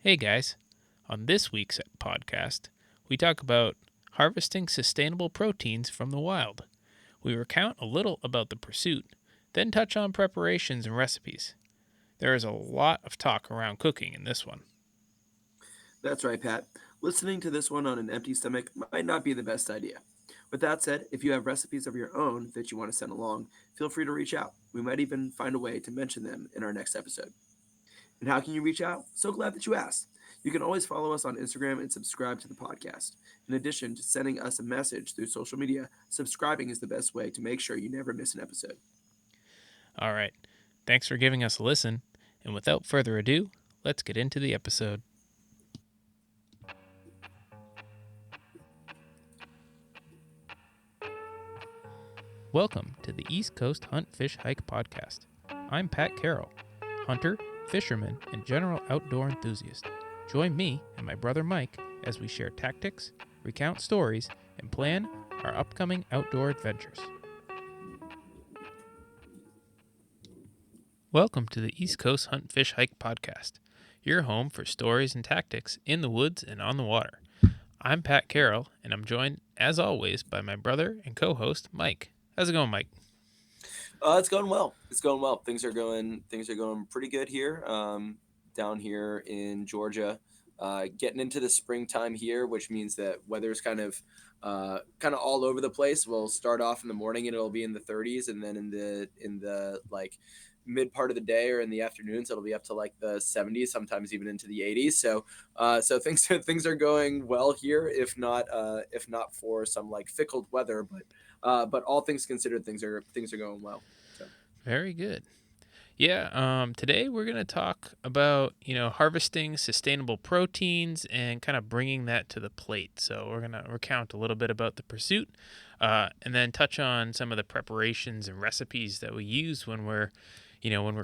Hey guys, on this week's podcast, we talk about harvesting sustainable proteins from the wild. We recount a little about the pursuit, then touch on preparations and recipes. There is a lot of talk around cooking in this one. That's right, Pat. Listening to this one on an empty stomach might not be the best idea. With that said, if you have recipes of your own that you want to send along, feel free to reach out. We might even find a way to mention them in our next episode. And how can you reach out? So glad that you asked. You can always follow us on Instagram and subscribe to the podcast. In addition to sending us a message through social media, subscribing is the best way to make sure you never miss an episode. All right, thanks for giving us a listen, and without further ado, let's get into the episode. Welcome to the East Coast Hunt, Fish, Hike podcast. I'm Pat Carroll, hunter, fisherman, and general outdoor enthusiast. Join me and my brother Mike as we share tactics, recount stories, and plan our upcoming outdoor adventures. Welcome to the East Coast Hunt, Fish, Hike podcast, your home for stories and tactics in the woods and on the water. I'm Pat Carroll, and I'm joined, as always, by my brother and co-host Mike. How's it going, Mike? It's going well. It's going well. Things are going pretty good here. Down here in Georgia, getting into the springtime here, which means that weather's kind of all over the place. We'll start off in the morning and it'll be in the 30s, and then in the like mid part of the day or in the afternoons it'll be up to like the 70s, sometimes even into the 80s. So things are going well here, if not for some like fickle weather, but all things considered, things are going well. So Very good. Yeah, today we're going to talk about, harvesting sustainable proteins and kind of bringing that to the plate. So we're going to recount a little bit about the pursuit and then touch on some of the preparations and recipes that we use when we're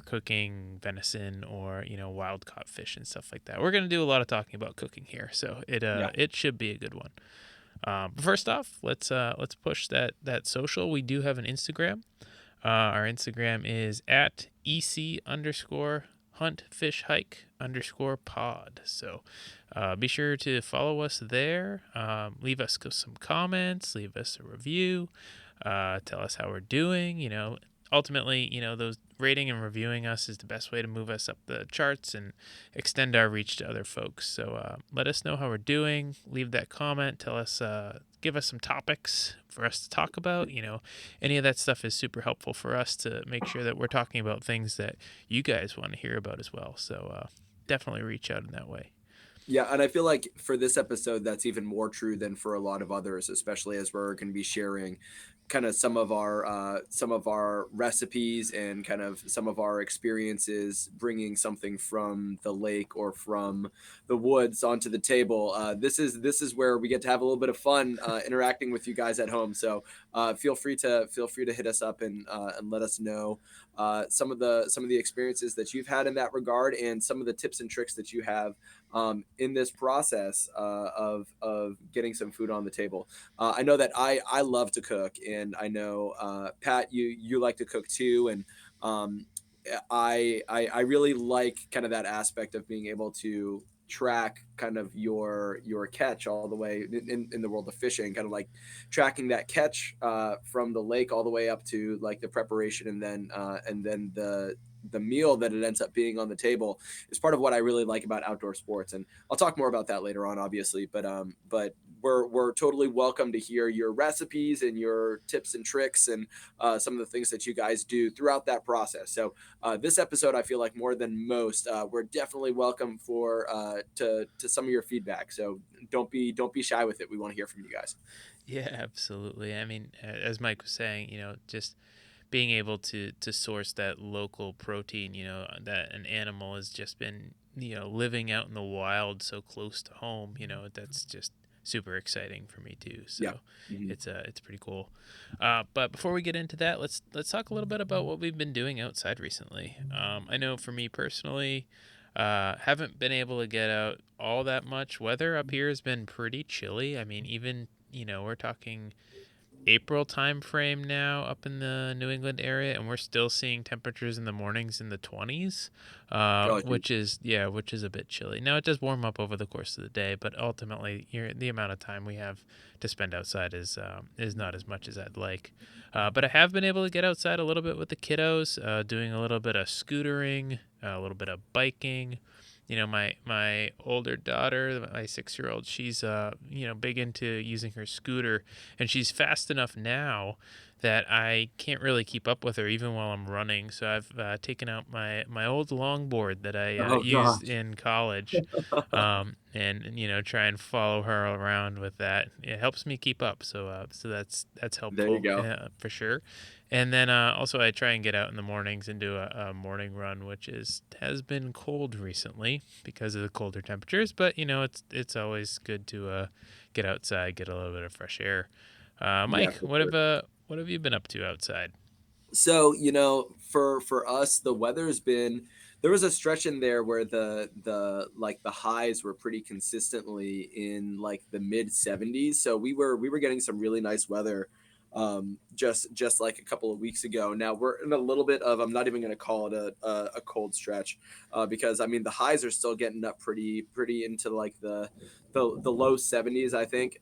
cooking venison or, wild caught fish and stuff like that. We're going to do a lot of talking about cooking here, so yeah, it should be a good one. But first off, let's push that social. We do have an Instagram. Our Instagram is at EC underscore hunt fish hike underscore pod. So be sure to follow us there. Leave us some comments, leave us a review, tell us how we're doing. Ultimately, those rating and reviewing us is the best way to move us up the charts and extend our reach to other folks. So let us know how we're doing. Leave that comment. Tell us, give us some topics for us to talk about. Any of that stuff is super helpful for us to make sure that we're talking about things that you guys want to hear about as well. So definitely reach out in that way. yeah, and I feel like for this episode, that's even more true than for a lot of others, especially as we're going to be sharing kind of some of our recipes and kind of some of our experiences bringing something from the lake or from the woods onto the table. This is where we get to have a little bit of fun interacting with you guys at home. So feel free to hit us up and let us know some of the experiences that you've had in that regard, and some of the tips and tricks that you have in this process of getting some food on the table. I know that I love to cook, and I know Pat, you like to cook too, and um, I really like kind of that aspect of being able to track kind of your catch all the way in the world of fishing, kind of like tracking that catch from the lake all the way up to like the preparation, and then the meal that it ends up being on the table is part of what I really like about outdoor sports. And I'll talk more about that later on, obviously, but we're totally welcome to hear your recipes and your tips and tricks, and some of the things that you guys do throughout that process. So this episode, I feel like more than most, we're definitely welcome for to some of your feedback. So don't be shy with it. We want to hear from you guys. Yeah, absolutely. I mean, as Mike was saying, just being able to source that local protein, that an animal has just been, living out in the wild so close to home, that's just super exciting for me too. Yeah. So Mhm. it's pretty cool. But before we get into that, let's talk a little bit about what we've been doing outside recently. I know for me personally, haven't been able to get out all that much. Weather up here has been pretty chilly. I mean, even we're talking April time frame now up in the New England area, and we're still seeing temperatures in the mornings in the 20s, Oh, geez. which is a bit chilly. Now it does warm up over the course of the day, but ultimately, the amount of time we have to spend outside is not as much as I'd like. But I have been able to get outside a little bit with the kiddos, doing a little bit of scootering, a little bit of biking. My older daughter, my 6-year old, she's big into using her scooter, and she's fast enough now that I can't really keep up with her even while I'm running. So I've taken out my old longboard that I Oh, used gosh. in college, and try and follow her around with that. It helps me keep up, so that's There you helpful, go. for sure. And then also I try and get out in the mornings and do a morning run, which has been cold recently because of the colder temperatures. But it's always good to get outside, get a little bit of fresh air. Yeah, Mike, for what sure. have you been up to outside? So, for us, the weather's been there was a stretch in there where the highs were pretty consistently in like the mid 70s. So we were getting some really nice weather just like a couple of weeks ago. Now we're in a little bit of, I'm not even going to call it a cold stretch, because I mean the highs are still getting up pretty into like the low 70s, I think.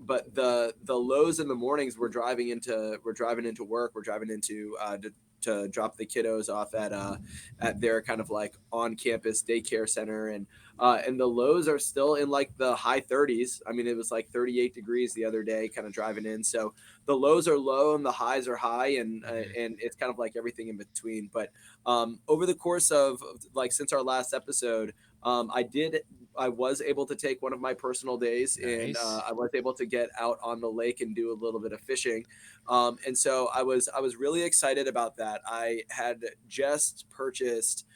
But the lows in the mornings, we're driving into work, we're driving into to drop the kiddos off at their kind of like on campus daycare center, and the lows are still in like the high 30s. I mean, it was like 38 degrees the other day kind of driving in. So the lows are low and the highs are high, Hmm. and it's kind of like everything in between. But over the course of like since our last episode, I was able to take one of my personal days, and Nice. I was able to get out on the lake and do a little bit of fishing, and so I was really excited about that. I had just purchased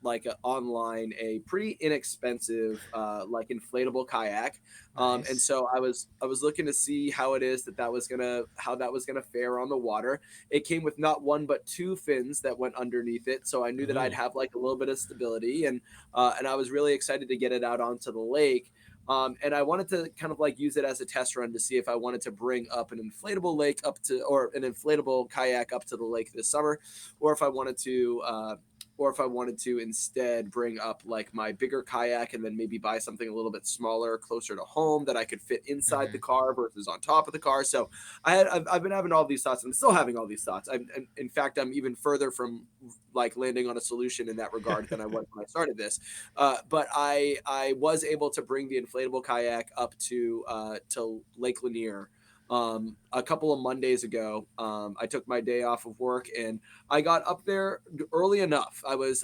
like online a pretty inexpensive like inflatable kayak, and Nice. so I was looking to see how it is how that was gonna fare on the water. It came with not one but two fins that went underneath it, so I knew that I'd Ooh. have like a little bit of stability, and I was really excited to get it out onto the lake. And I wanted to kind of like use it as a test run to see if I wanted to bring up an inflatable lake up to, or an inflatable kayak up to the lake this summer, or if I wanted to, instead bring up like my bigger kayak and then maybe buy something a little bit smaller, closer to home that I could fit inside the Hmm. car versus on top of the car. So I've been having all these thoughts. I'm still having all these thoughts. In fact, I'm even further from like landing on a solution in that regard than I was when I started this. But I was able to bring the inflatable kayak up to Lake Lanier a couple of Mondays ago. I took my day off of work and I got up there early enough. I was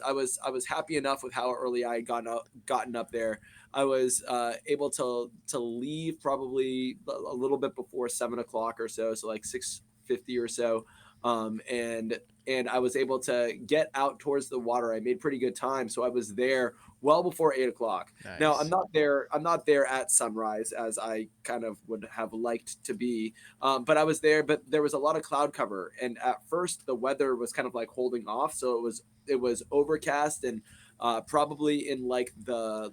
happy enough with how early I had gotten up there. I was able to leave probably a little bit before 7 o'clock or so, so like 6:50 or so, and I was able to get out towards the water. I made pretty good time, so I was there well before 8 o'clock. Now I'm Nice. not there. I'm not there at sunrise as I kind of would have liked to be, but I was there. But there was a lot of cloud cover, and at first the weather was kind of like holding off, so it was overcast and probably in like the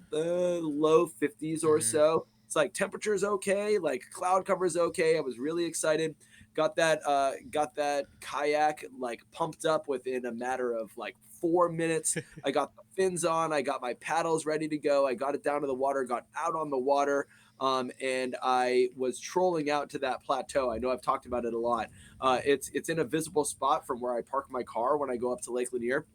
low 50s or Hmm. so. It's like temperature's okay, like cloud cover's okay. I was really excited. Got that kayak like pumped up within a matter of like 4 minutes. I got the fins on, I got my paddles ready to go. I got it down to the water, got out on the water, and I was trolling out to that plateau. I know I've talked about it a lot. It's in a visible spot from where I park my car when I go up to Lake Lanier,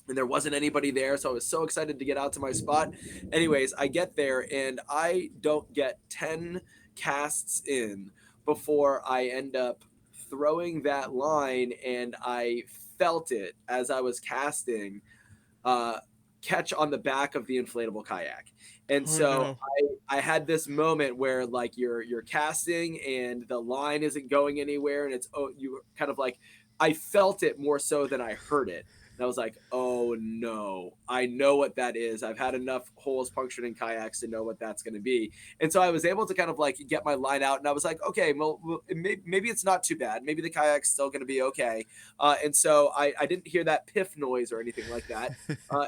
and there wasn't anybody there, so I was so excited to get out to my spot. Anyways, I get there and I don't get 10 casts in before I end up throwing that line, and I felt it as I was casting uh, catch on the back of the inflatable kayak. And Oh so no. I had this moment where like you're casting and the line isn't going anywhere, and it's, oh, you kind of like, I felt it more so than I heard it. And I was like, oh no, I know what that is. I've had enough holes punctured in kayaks to know what that's going to be. And so I was able to kind of like get my line out, and I was like, okay, well, maybe it's not too bad. Maybe the kayak's still going to be okay. And so I didn't hear that piff noise or anything like that.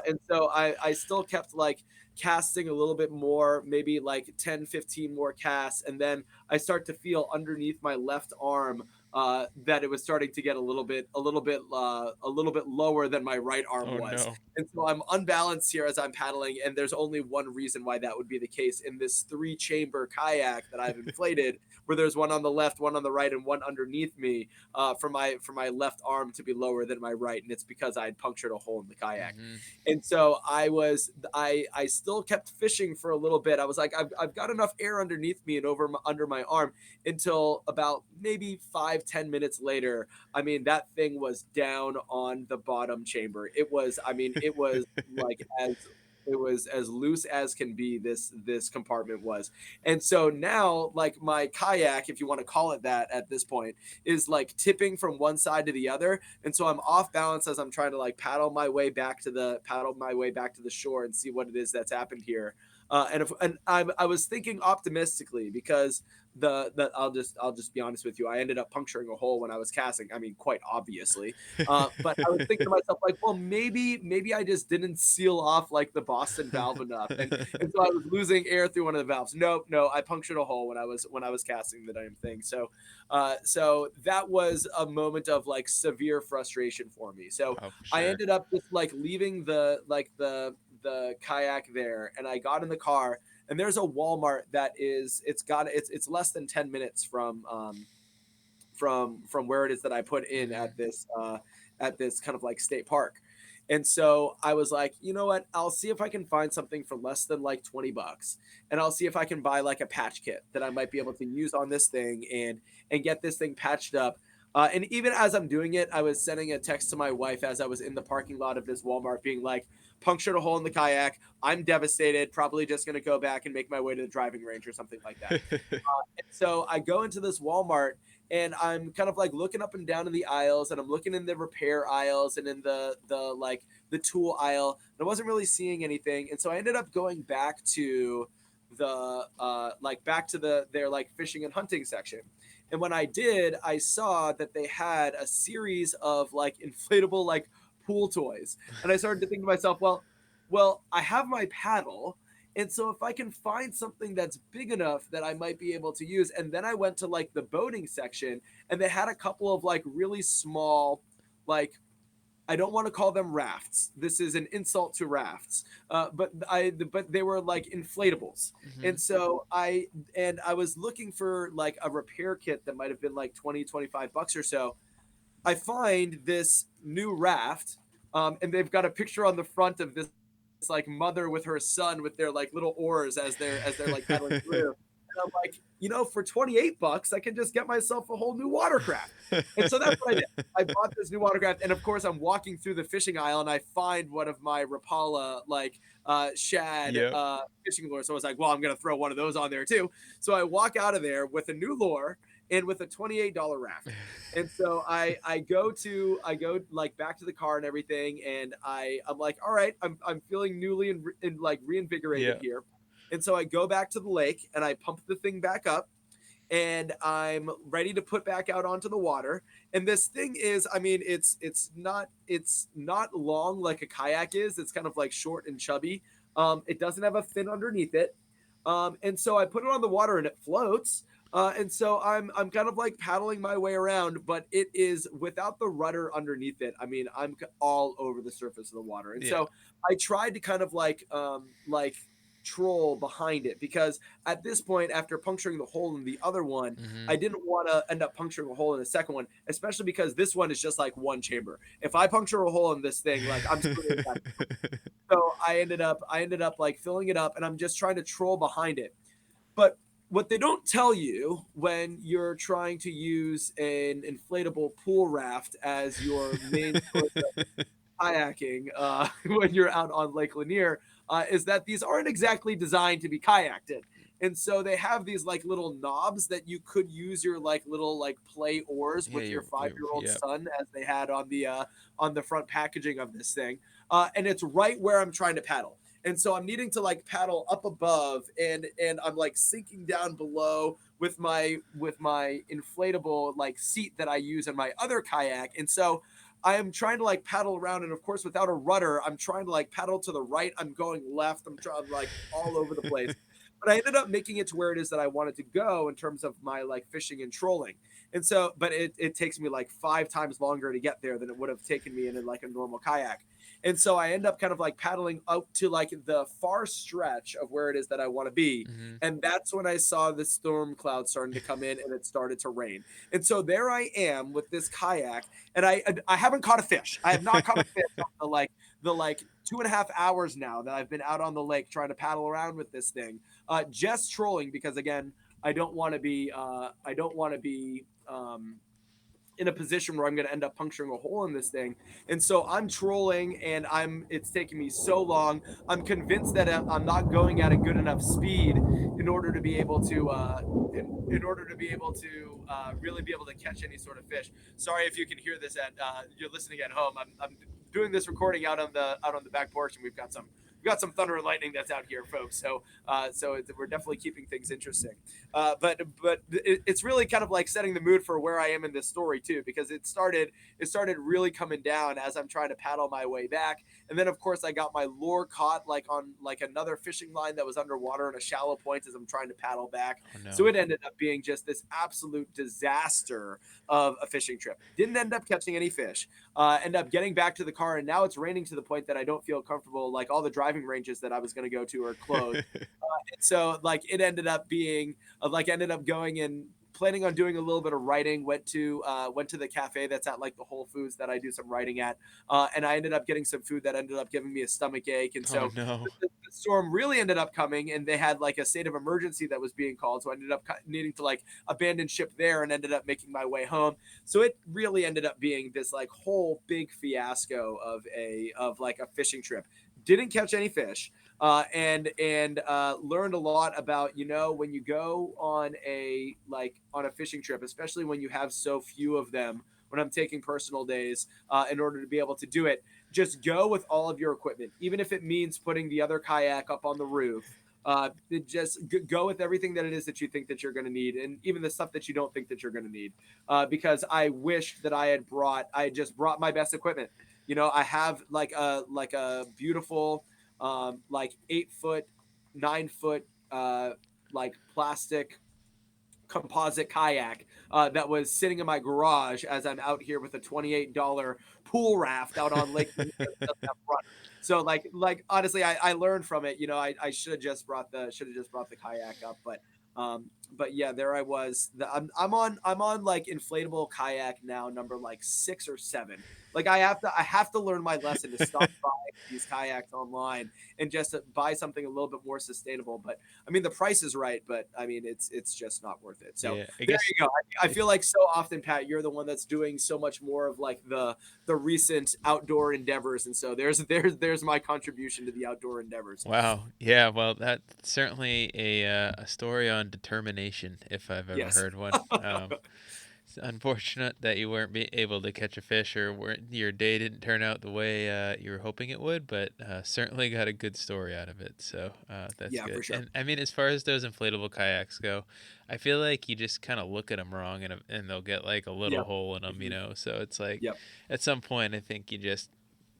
And so I still kept like casting a little bit more, maybe like 10, 15 more casts. And then I start to feel underneath my left arm that it was starting to get a little bit lower than my right arm Oh was. no. And so I'm unbalanced here as I'm paddling. And there's only one reason why that would be the case in this 3-chamber kayak that I've inflated, where there's one on the left, one on the right, and one underneath me for my left arm to be lower than my right. And it's because I had punctured a hole in the kayak. Hmm. And so I still kept fishing for a little bit. I was like, I've got enough air underneath me and under my arm, until about maybe 5-10 minutes later. I mean, that thing was down on the bottom chamber. It was, I mean, it was like as it was as loose as can be. This compartment was. And so now, like, my kayak, if you want to call it that at this point, is like tipping from one side to the other. And so I'm off balance as I'm trying to like paddle my way back to the shore and see what it is that's happened here. I was thinking optimistically, because I'll just be honest with you. I ended up puncturing a hole when I was casting. I mean, quite obviously. But I was thinking to myself, like, well, maybe I just didn't seal off like the Boston valve enough, and so I was losing air through one of the valves. Nope, no, I punctured a hole when I was casting the damn thing. So that was a moment of like severe frustration for me. So Oh, for I sure. ended up just like leaving the kayak there, and I got in the car, and there's a Walmart that is it's less than 10 minutes from where it is that I put in Hmm. at this kind of like state park. And so I was like, you know what? I'll see if I can find something for less than like $20, and I'll see if I can buy like a patch kit that I might be able to use on this thing and get this thing patched up. And even as I'm doing it, I was sending a text to my wife as I was in the parking lot of this Walmart, being like, punctured a hole in the kayak. I'm devastated. Probably just going to go back and make my way to the driving range or something like that. And so I go into this Walmart, and I'm kind of like looking up and down in the aisles, and I'm looking in the repair aisles and in the tool aisle. And I wasn't really seeing anything. And so I ended up going back to back to their like fishing and hunting section. And when I did, I saw that they had a series of like inflatable like pool toys. And I started to think to myself, well, I have my paddle, and so if I can find something that's big enough that I might be able to use. And then I went to like the boating section, and they had a couple of like really small, like, I don't want to call them rafts. This is an insult to rafts. But they were like inflatables. Hmm. And so I was looking for like a repair kit that might have been like 20, $25 or so. I find this new raft, and they've got a picture on the front of this like mother with her son with their like little oars as they're like paddling through. And I'm like, for $28, I can just get myself a whole new watercraft. And so that's what I did. I bought this new watercraft, and of course, I'm walking through the fishing aisle, and I find one of my Rapala like shad Yep. fishing lures. So I was like, well, I'm gonna throw one of those on there too. So I walk out of there with a new lure and with a $28 raft. And so I go like back to the car and everything, and I'm like, all right, I'm feeling newly and like reinvigorated Yeah. here. And so I go back to the lake, and I pump the thing back up, and I'm ready to put back out onto the water. And this thing is, I mean, it's not long like a kayak is. It's kind of like short and chubby. It doesn't have a fin underneath it. And so I put it on the water, and it floats. And so I'm kind of like paddling my way around, but it is without the rudder underneath it. I mean, I'm all over the surface of the water. And Yeah. so I tried to kind of like troll behind it, because at this point, after puncturing the hole in the other one, Hmm. I didn't want to end up puncturing a hole in the second one, especially because this one is just like one chamber. If I puncture a hole in this thing, like, I'm screwed. So I ended up like filling it up, and I'm just trying to troll behind it. But what they don't tell you when you're trying to use an inflatable pool raft as your main source of kayaking, when you're out on Lake Lanier, is that these aren't exactly designed to be kayaked in. And so they have these like little knobs that you could use your like little like play oars Yeah, with your you're 5 year old yeah. son, as they had on the front packaging of this thing. And it's right where I'm trying to paddle. And so I'm needing to like paddle up above, and I'm like sinking down below with my inflatable like seat that I use in my other kayak. And so I am trying to like paddle around, and of course without a rudder, I'm trying to like paddle to the right, I'm going left, I'm like all over the place. But I ended up making it to where it is that I wanted to go in terms of my like fishing and trolling. And so, but it takes me like 5 times longer to get there than it would have taken me in like a normal kayak. And so I end up kind of like paddling out to like the far stretch of where it is that I want to be. Hmm. And that's when I saw the storm cloud starting to come in, and it started to rain. And so there I am with this kayak, and I haven't caught a fish. I have not caught a fish on the like 2.5 hours now that I've been out on the lake trying to paddle around with this thing, just trolling, because again, I don't want to be in a position where I'm going to end up puncturing a hole in this thing. And so I'm trolling, and it's taking me so long. I'm convinced that I'm not going at a good enough speed in order to be able to in order to be able to really be able to catch any sort of fish. Sorry if you can hear this at you're listening at home. I'm doing this recording out on the back porch, and we've got some thunder and lightning that's out here, folks. So we're definitely keeping things interesting. But it's really kind of like setting the mood for where I am in this story too, because it started really coming down as I'm trying to paddle my way back. And then of course I got my lure caught like on like another fishing line that was underwater in a shallow point as I'm trying to paddle back. Oh So no. it ended up being just this absolute disaster of a fishing trip. Didn't end up catching any fish. End up getting back to the car, and now it's raining to the point that I don't feel comfortable. Like all the driving ranges that I was going to go to are closed. So like it ended up being ended up going and planning on doing a little bit of writing. Went to the cafe that's at like the Whole Foods that I do some writing at, and I ended up getting some food that ended up giving me a stomach ache. And Oh so no. the storm really ended up coming, and they had like a state of emergency that was being called, so I ended up needing to like abandon ship there, and ended up making my way home. So it really ended up being this like whole big fiasco of like a fishing trip. Didn't catch any fish, and learned a lot about, when you go on a fishing trip, especially when you have so few of them. When I'm taking personal days, in order to be able to do it, just go with all of your equipment, even if it means putting the other kayak up on the roof. Just go with everything that it is that you think that you're going to need, and even the stuff that you don't think that you're going to need. Because I wish that I had just brought my best equipment. I have like a beautiful like 8 foot, 9 foot like plastic composite kayak that was sitting in my garage as I'm out here with a $28 pool raft out on Lake Lanier that doesn't have rudder. So honestly, I learned from it. I should have just brought the kayak up, but yeah, there I was. I'm on like inflatable kayak now, number like 6 or 7. Like I have to learn my lesson to stop buying these kayaks online and just buy something a little bit more sustainable. But I mean, the price is right, but I mean, it's just not worth it. So Yeah, I there guess you go. I feel like so often, Pat, you're the one that's doing so much more of like the recent outdoor endeavors, and so there's my contribution to the outdoor endeavors. wow. Yeah, well, that's certainly a story on determination if I've ever Yes. heard one. It's unfortunate that you weren't able to catch a fish, or your day didn't turn out the way you were hoping it would, but certainly got a good story out of it. So that's Yeah, good. for sure. And I mean, as far as those inflatable kayaks go, I feel like you just kind of look at them wrong, and they'll get like a little Yep. hole in them, Mhm. So it's like Yep. at some point, I think you just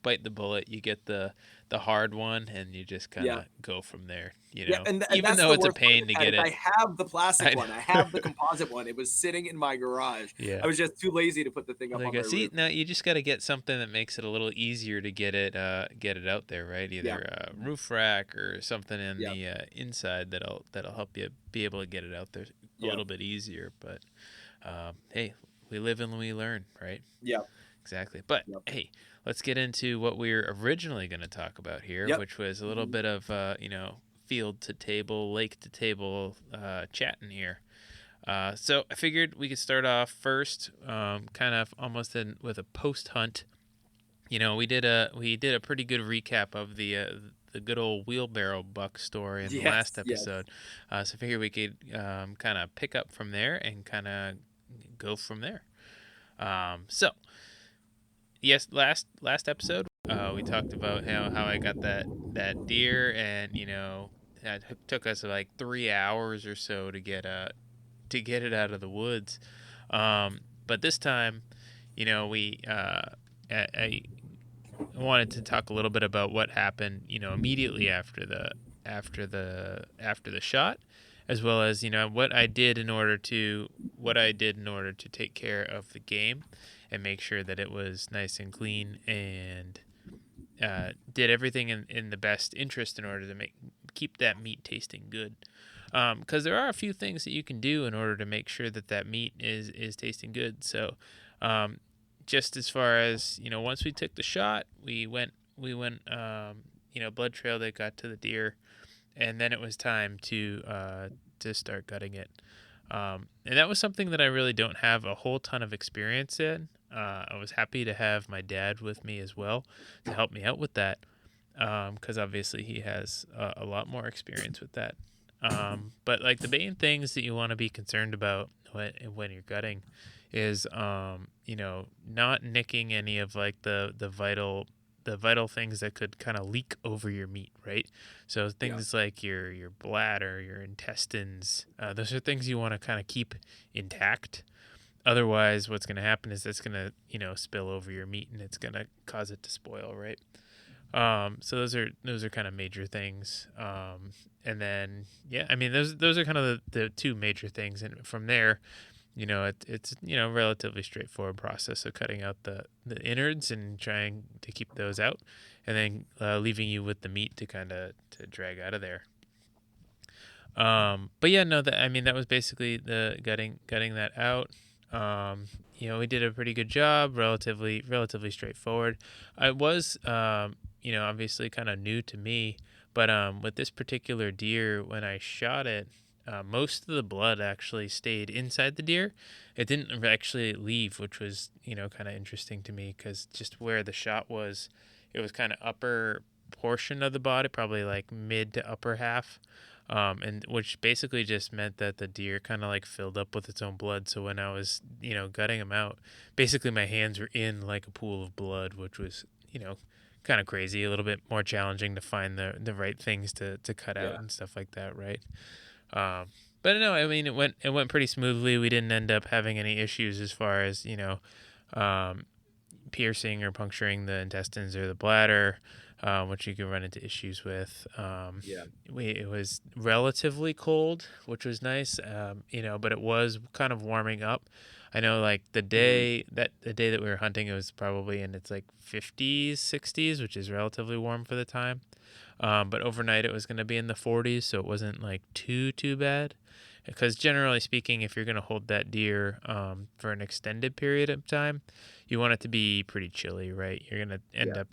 bite the bullet. You get the hard one, and you just kind Yeah. of go from there. Yeah, and Even that's though the it's a worst part of pain it, to Pat, get is I it. have the plastic I one, I know. have the composite one, it was sitting in my garage. Yeah. I was just too lazy to put the thing Well, up there you on go. my See, roof. now you just got to get something that makes it a little easier to get it out there, right? Yeah. Either a roof rack or something in Yeah. the inside that'll help you be able to get it out there a Yeah. little bit easier. But hey, we live and we learn, right? Yeah. Exactly. But Yep. hey, let's get into what we were originally going to talk about here, Yep. which was a little Mhm. bit of field to table, lake to table chatting here. So I figured we could start off first, kind of almost with a post hunt. We did a pretty good recap of the the good old wheelbarrow buck story in the last Yes, yes. episode. So I figured we could kind of pick up from there and kind of go from there. So yes, last episode we talked about how I got that deer, and that took us like 3 hours or so to get it out of the woods. But this time, we I wanted to talk a little bit about what happened, immediately after the shot, as well as what I did in order to take care of the game and make sure that it was nice and clean, and did everything in the best interest in order to keep that meat tasting good. Because there are a few things that you can do in order to make sure that meat is tasting good. So, um, just as far as once we took the shot, we went blood trail that got to the deer, and then it was time to start gutting it. And that was something that I really don't have a whole ton of experience in. I was happy to have my dad with me as well to help me out with that, because obviously he has a lot more experience with that. But like the main things that you want to be concerned about when you're gutting is not nicking any of like the vital things that could kind of leak over your meat, right? So Yeah, things like your bladder, your intestines, those are things you want to kind of keep intact. Otherwise, what's going to happen is it's going to spill over your meat, and it's going to cause it to spoil, right? So those are kind of major things. And then yeah, I mean those are kind of the two major things, and from there, it's relatively straightforward process of cutting out the innards and trying to keep those out, and then leaving you with the meat to kind of to drag out of there. But yeah, no, that I mean that was basically the gutting that out. We did a pretty good job, relatively straightforward. I was obviously kind of new to me, but with this particular deer, when I shot it, most of the blood actually stayed inside the deer. It didn't actually leave, which was kind of interesting to me, because just where the shot was, it was kind of upper portion of the body, probably like mid to upper half, and which basically just meant that the deer kind of like filled up with its own blood. So when I was gutting them out, basically my hands were in like a pool of blood, which was kind of crazy, a little bit more challenging to find the right things to cut out yeah, and stuff like that, right? But no, I mean it went pretty smoothly. We didn't end up having any issues as far as um, piercing or puncturing the intestines or the bladder, which you can run into issues with. yeah, It was relatively cold, which was nice, but it was kind of warming up. I know, like mhm, the day that we were hunting, it was probably in its like 50s, 60s, which is relatively warm for the time. But overnight it was going to be in the 40s, so it wasn't like too bad. Because generally speaking, if you're going to hold that deer for an extended period of time, you want it to be pretty chilly, right? You're going to end yeah, up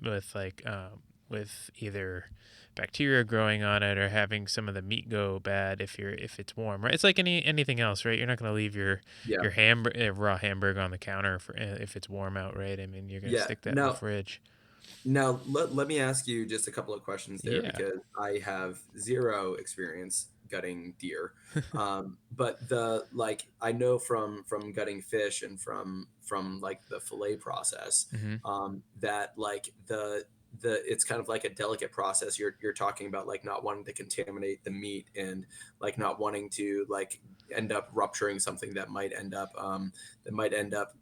with either bacteria growing on it or having some of the meat go bad if it's warm, right? It's like anything else, right? You're not going to leave yeah, your raw hamburger on the counter if it's warm out, right? I mean, you're going to yeah. stick that in the Now, fridge. let me ask you just a couple of questions there, Yeah. because I have zero experience gutting deer. But I know from gutting fish and from like the fillet process, Mm-hmm. that like the it's kind of like a delicate process. You're talking about like not wanting to contaminate the meat, and like not wanting to like end up rupturing something that might end up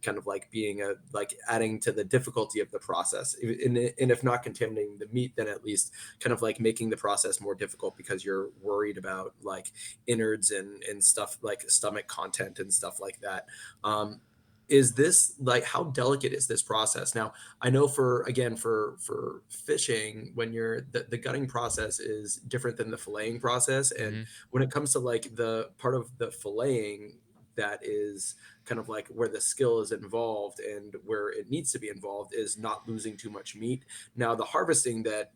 kind of like being a like adding to the difficulty of the process, and if not contaminating the meat, then at least kind of like making the process more difficult, because you're worried about like innards and stuff like stomach content and stuff like that. Is this like, how delicate is this process? Now I know, for again, for fishing, when the gutting process is different than the filleting process, and Mm-hmm. when it comes to like the part of the filleting that is kind of like where the skill is involved and where it needs to be involved, is not losing too much meat. Now the harvesting that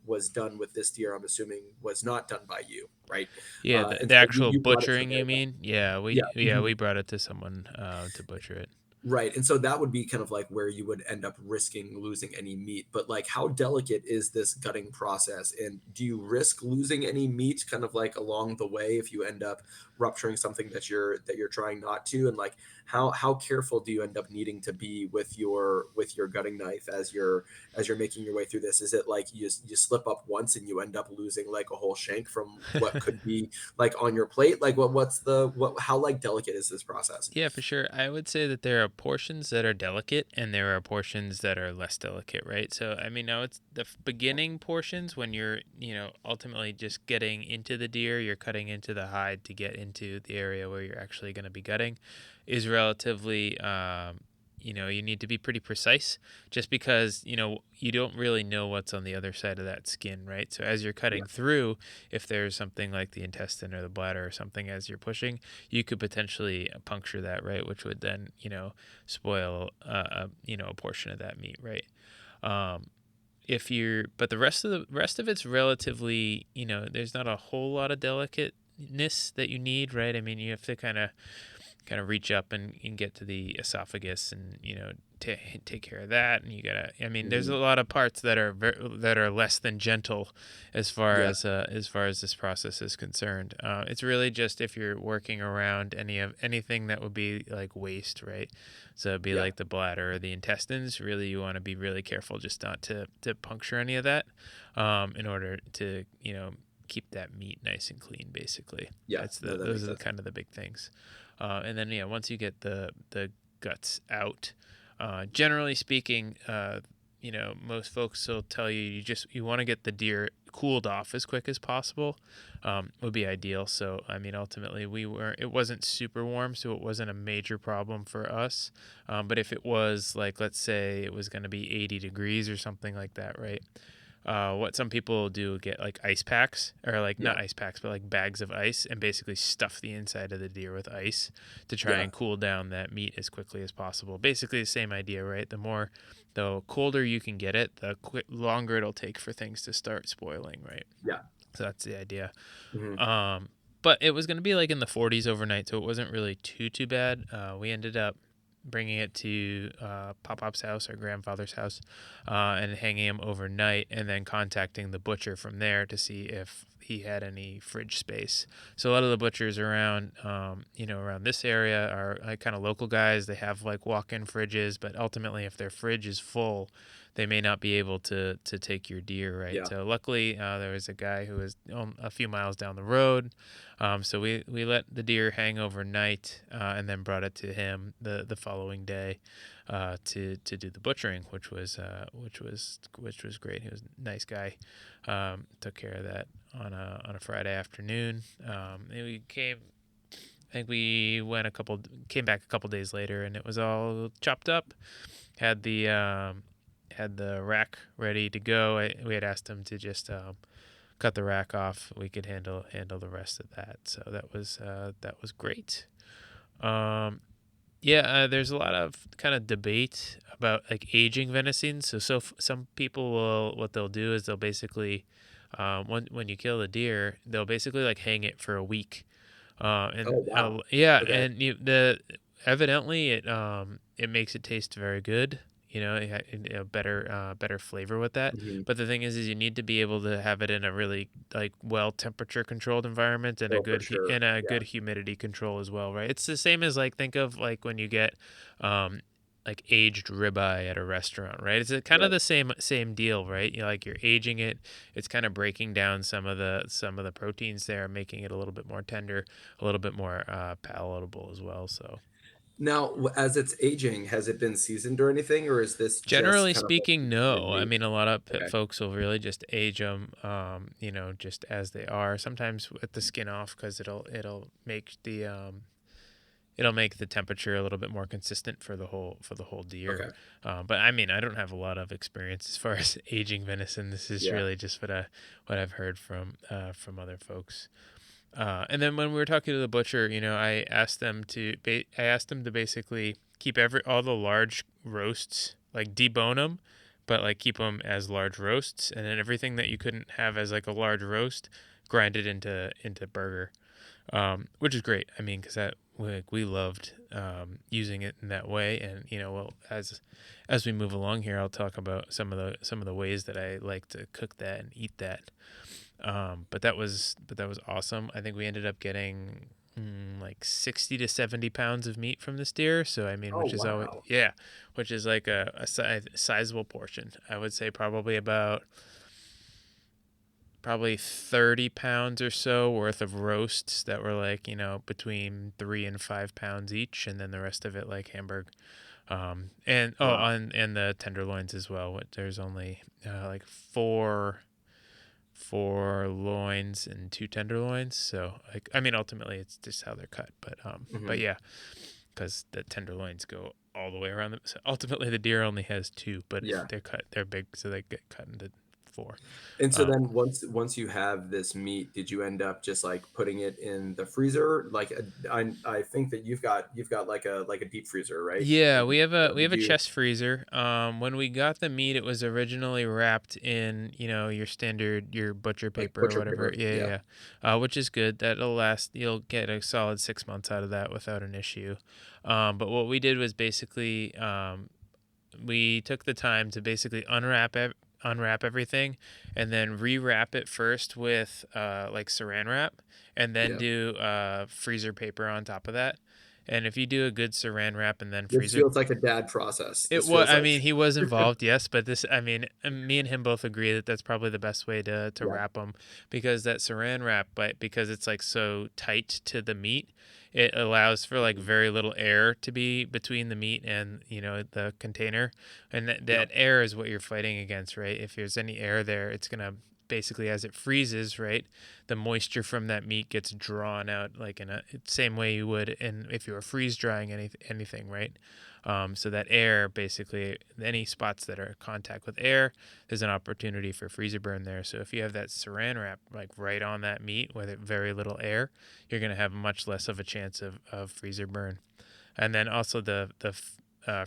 was done with this deer, I'm assuming, was not done by you, right? Yeah, the, And the so actual you brought it to butchering, their you mean? Yeah, yeah. we Mhm. brought it to someone to butcher it. Right, and so that would be kind of like where you would end up risking losing any meat, but, like, how delicate is this gutting process, and do you risk losing any meat kind of, like, along the way if you end up rupturing something that you're trying not to, and, like, how careful do you end up needing to be with your gutting knife as you're making your way through this? Is it like you slip up once and you end up losing, like, a whole shank from what could be, like, on your plate? Like, what how, like, delicate is this process? Yeah, for sure. I would say that there are portions that are delicate and there are portions that are less delicate, right? So, I mean, now it's the beginning portions when you're, ultimately just getting into the deer, you're cutting into the hide to get into the area where you're actually going to be gutting is relatively, you need to be pretty precise just because, you don't really know what's on the other side of that skin, right? So, as you're Yeah, cutting through, if there's something like the intestine or the bladder or something as you're pushing, you could potentially puncture that, right? Which would then, spoil, a portion of that meat, right? Um, but the rest of it's relatively, there's not a whole lot of delicateness that you need, right? I mean, you have to kind of reach up and get to the esophagus and take care of that, and you gotta, I mean, there's a mhm, lot of parts that are less than gentle yeah, as far as this process is concerned. It's really just if you're working around anything that would be like waste, right? So it'd be yeah, like the bladder or the intestines. Really, you want to be really careful just not to puncture any of that, in order to keep that meat nice and clean, basically. yeah, That's no, that those makes are the sense. kind of the big things. And then, yeah, once you get the guts out, generally speaking, most folks will tell you you want to get the deer cooled off as quick as possible. Would be ideal. So I mean, ultimately, it wasn't super warm, so it wasn't a major problem for us. But if it was, like, let's say it was going to be 80 degrees or something like that, right? What some people do, get like ice packs, or like Yeah, not ice packs, but like bags of ice, and basically stuff the inside of the deer with ice to try yeah, and cool down that meat as quickly as possible. Basically the same idea, right? The colder you can get it, the longer it'll take for things to start spoiling, right? yeah, So that's the idea. mhm, Um, but it was going to be like in the 40s overnight, so it wasn't really too bad. We ended up bringing it to Pop-Pop's house, our grandfather's house, and hanging him overnight, and then contacting the butcher from there to see if he had any fridge space. So a lot of the butchers around, around this area are like kind of local guys. They have like walk-in fridges, but ultimately, if their fridge is full, they may not be able to take your deer, right? yeah, So luckily, there was a guy who was a few miles down the road, so we let the deer hang overnight, and then brought it to him the following day, to do the butchering, which was great. He was a nice guy. Took care of that on a Friday afternoon. And we came. I think we came back a couple days later, and it was all chopped up. Had the had the rack ready to go. We had asked him to just cut the rack off. We could handle the rest of that. So that was great. Um, yeah, there's a lot of kind of debate about like aging venison. Some people what they'll do is they'll basically, when you kill the deer, they'll basically like hang it for a week. And oh, wow, yeah, okay, and the evidently it makes it taste very good. Better flavor with that. mhm, But the thing is you need to be able to have it in a really like well temperature controlled environment, and oh, for sure, and a yeah, good humidity control as well, right? It's the same as, like, think of like when you get um like aged ribeye at a restaurant, right? It's kind of right. the same deal, right? You're aging it. It's kind of breaking down some of the proteins there, making it a little bit more tender, a little bit more palatable as well. So Now, as it's aging, has it been seasoned or anything, or is this just generally kind of like speaking, no. I meat? mean, a lot of Okay, folks will really just age them, just as they are. Sometimes with the skin off, because it'll make the temperature a little bit more consistent for the whole deer. okay, But I mean, I don't have a lot of experience as far as aging venison. This is yeah, really just what I've heard from other folks. And then when we were talking to the butcher, I asked them to basically keep all the large roasts, like debone them, but like keep them as large roasts, and then everything that you couldn't have as like a large roast, grind it into burger. which is great. I mean, because that like we loved using it in that way, and well, as we move along here, I'll talk about some of the ways that I like to cook that and eat that. But that was awesome. I think we ended up getting like 60 to 70 pounds of meat from this deer. So I mean, Oh, which is always wow. yeah, which is like a sizable portion. I would say probably 30 pounds or so worth of roasts that were like between 3 and 5 pounds each, and then the rest of it like hamburg. And Wow. and the tenderloins as well. There's only like four loins and two tenderloins. So like I mean ultimately it's just how they're cut, but Hmm. yeah, because the tenderloins go all the way around. So ultimately the deer only has two, but Yeah. they're big, so they get cut into four. And so Um, then once you have this meat, did you end up just like putting it in the freezer? Like I think that you've got like a deep freezer, right? Yeah, we have a So we did have a you chest freezer. When we got the meat, it was originally wrapped in your standard your butcher like paper or butcher whatever. paper? Yeah, Yeah. yeah, yeah. Which is good. That'll last. You'll get a solid 6 months out of that without an issue. But what we did was basically we took the time to basically unwrap everything, and then rewrap it first with like Saran wrap, and then Yeah. do freezer paper on top of that. And if you do a good Saran wrap and then This freezer feels like a dad process. it This was. feels I like mean, he was involved, yes, but this. I mean, me and him both agree that that's probably the best way to yeah. wrap them, because that Saran wrap, but because it's like so tight to the meat, it allows for like Mhm. very little air to be between the meat and the container, and that Yep. air is what you're fighting against, right? If there's any air there, it's gonna basically as it freezes, right, the moisture from that meat gets drawn out like in a same way you would in if you were freeze drying anything, right? So that air, basically, any spots that are in contact with air, there's an opportunity for freezer burn there. So if you have that Saran wrap like right on that meat with very little air, you're going to have much less of a chance of freezer burn. And then also the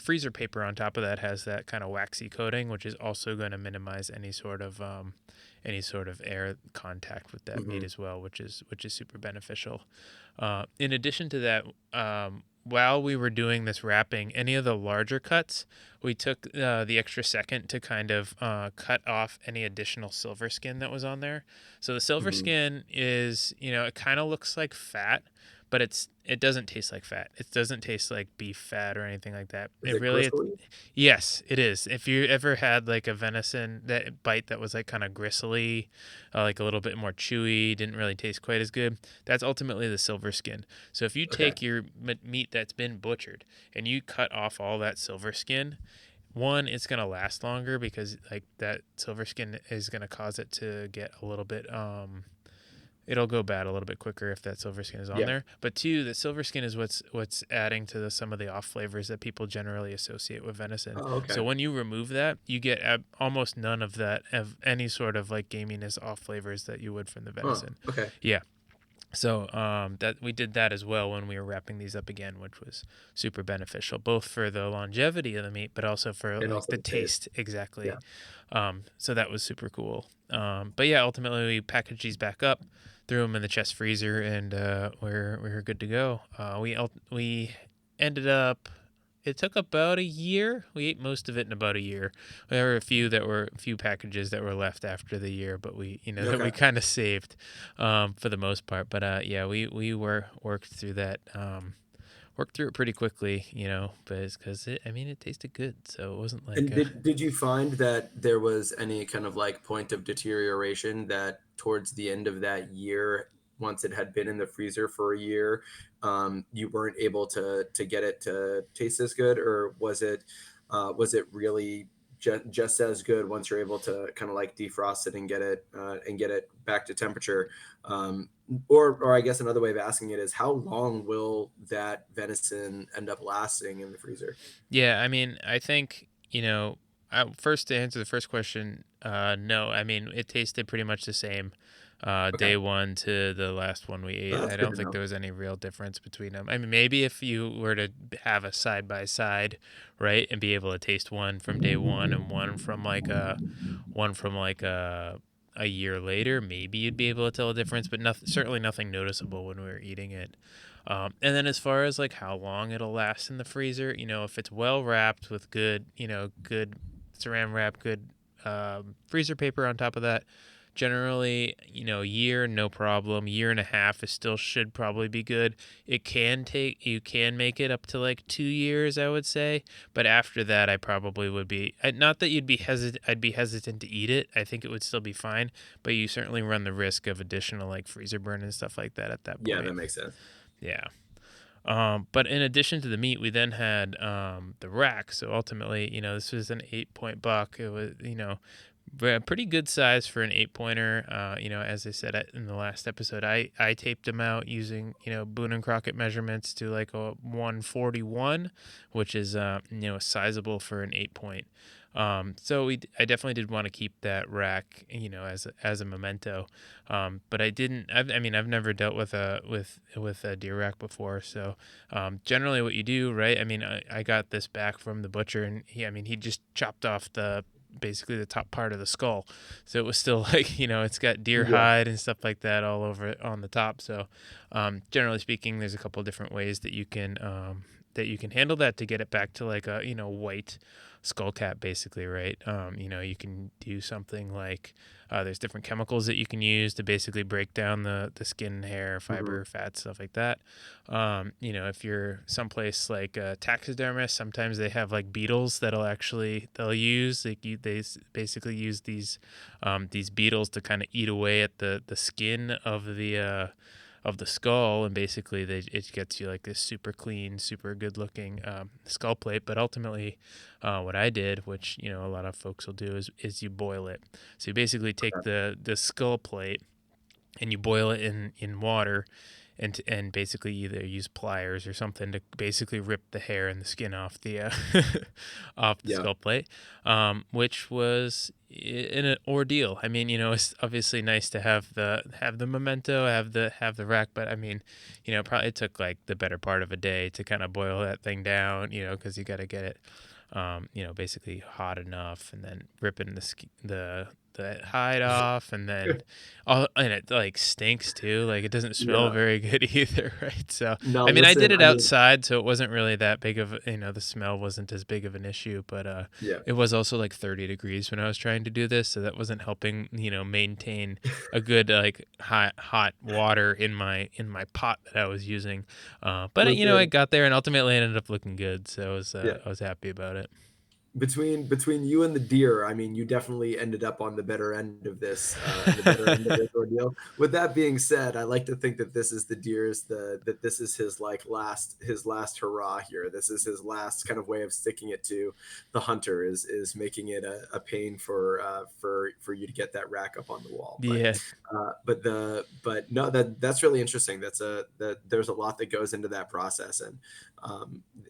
freezer paper on top of that has that kind of waxy coating, which is also going to minimize any sort of air contact with that meat Hmm. as well, which is super beneficial. In addition to that, while we were doing this wrapping, any of the larger cuts, we took the extra second to kind of cut off any additional silver skin that was on there. So the silver Hmm. skin is, it kind of looks like fat, but it doesn't taste like fat. It doesn't taste like beef fat or anything like that. Is It it really, gristly? yes, it is. If you ever had like a venison that bite that was like kind of gristly, like a little bit more chewy, didn't really taste quite as good, that's ultimately the silver skin. So if you Okay. take your meat that's been butchered and you cut off all that silver skin, one, it's gonna last longer because like that silver skin is gonna cause it to get a little bit it'll go bad a little bit quicker if that silver skin is on Yeah. there. But two, the silver skin is what's adding to some of the off flavors that people generally associate with venison. Oh, okay. So when you remove that, you get almost none of that of any sort of like gaminess off flavors that you would from the Huh. venison. Okay. Yeah. So that we did that as well when we were wrapping these up again, which was super beneficial, both for the longevity of the meat, but also for And like also the the taste. taste exactly. Yeah. So that was super cool. But yeah, ultimately we packaged these back up, threw them in the chest freezer, and we're good to go. We ended up. It took about a year. We ate most of it in about a year. There were a few packages that were left after the year, but we that we Okay. kind of saved for the most part. But yeah, we were worked through that. Worked through it pretty quickly, but it's because I mean, it tasted good, so it wasn't like And did you find that there was any kind of like point of deterioration that towards the end of that year, once it had been in the freezer for a year, you weren't able to get it to taste as good, or was it really just as good once you're able to kind of like defrost it and get it back to temperature? Or I guess another way of asking it is how long will that venison end up lasting in the freezer? Yeah, I mean, I think, first to answer the first question, no, I mean, it tasted pretty much the same Okay. day one to the last one we Oh, ate. that's I good don't to think know. there was any real difference between them. I mean, maybe if you were to have a side by side, right, and be able to taste one from day one and one from like a a year later, maybe you'd be able to tell a difference, but certainly nothing noticeable when we were eating it. And then as far as like how long it'll last in the freezer, if it's well wrapped with good saran wrap, good freezer paper on top of that, generally, a year, no problem. Year and a half is still should probably be good. You can make it up to like 2 years, I would say. But after that, I probably would be, not that I'd be hesitant to eat it. I think it would still be fine, but you certainly run the risk of additional like freezer burn and stuff like that at that Yeah, that point. makes sense. Yeah. But in addition to the meat, we then had the rack. So ultimately, this was an 8-point buck. It was, a pretty good size for an 8-pointer. As I said in the last episode, I taped them out using, Boone and Crockett measurements to like a 141, which is, sizable for an 8-point. So I definitely did want to keep that rack, as a memento. But I've never dealt with a deer rack before. So, generally what you do, right? I got this back from the butcher, and he just chopped off basically the top part of the skull. So it was still like, it's got deer Yeah. hide and stuff like that all over it on the top. So, generally speaking, there's a couple of different ways that you can handle that to get it back to like a, white skull cap basically, right? You can do something like, there's different chemicals that you can use to basically break down the skin, hair, Hmm. fiber, fat, stuff like that. If you're someplace like a taxidermist, sometimes they have like beetles they'll use. Basically use these beetles to kind of eat away at the skin of the skull, and basically it gets you like this super clean, super good looking skull plate. But ultimately, what I did, which a lot of folks will do, is you boil it. So you basically take the skull plate and you boil it in water, and basically either use pliers or something to basically rip the hair and the skin off the off the Yeah. skull plate, which was in an ordeal. It's obviously nice to have the memento, have the rack, but probably it took like the better part of a day to kind of boil that thing down, because you got to get it, basically hot enough, and then ripping the hide off, and then and it like stinks too. Like it doesn't smell Yeah. very good either, right? So No, I did listen, it I mean, outside, so it wasn't really that big of the smell wasn't as big of an issue, but yeah. it was also like 30 degrees when I was trying to do this, so that wasn't helping, maintain a good like hot water in my pot that I was using. But I Listen, got there and ultimately it ended up looking good, so yeah. I was happy about it. Between you and the deer, I mean, you definitely ended up on the better end of the better end of this ordeal. With that being said, I like to think that this is the deer's that this is his like last hurrah here. This is his last kind of way of sticking it to the hunter, is making it a pain for you to get that rack up on the wall. Yeah. But no, that's really interesting. That there's a lot that goes into that process. And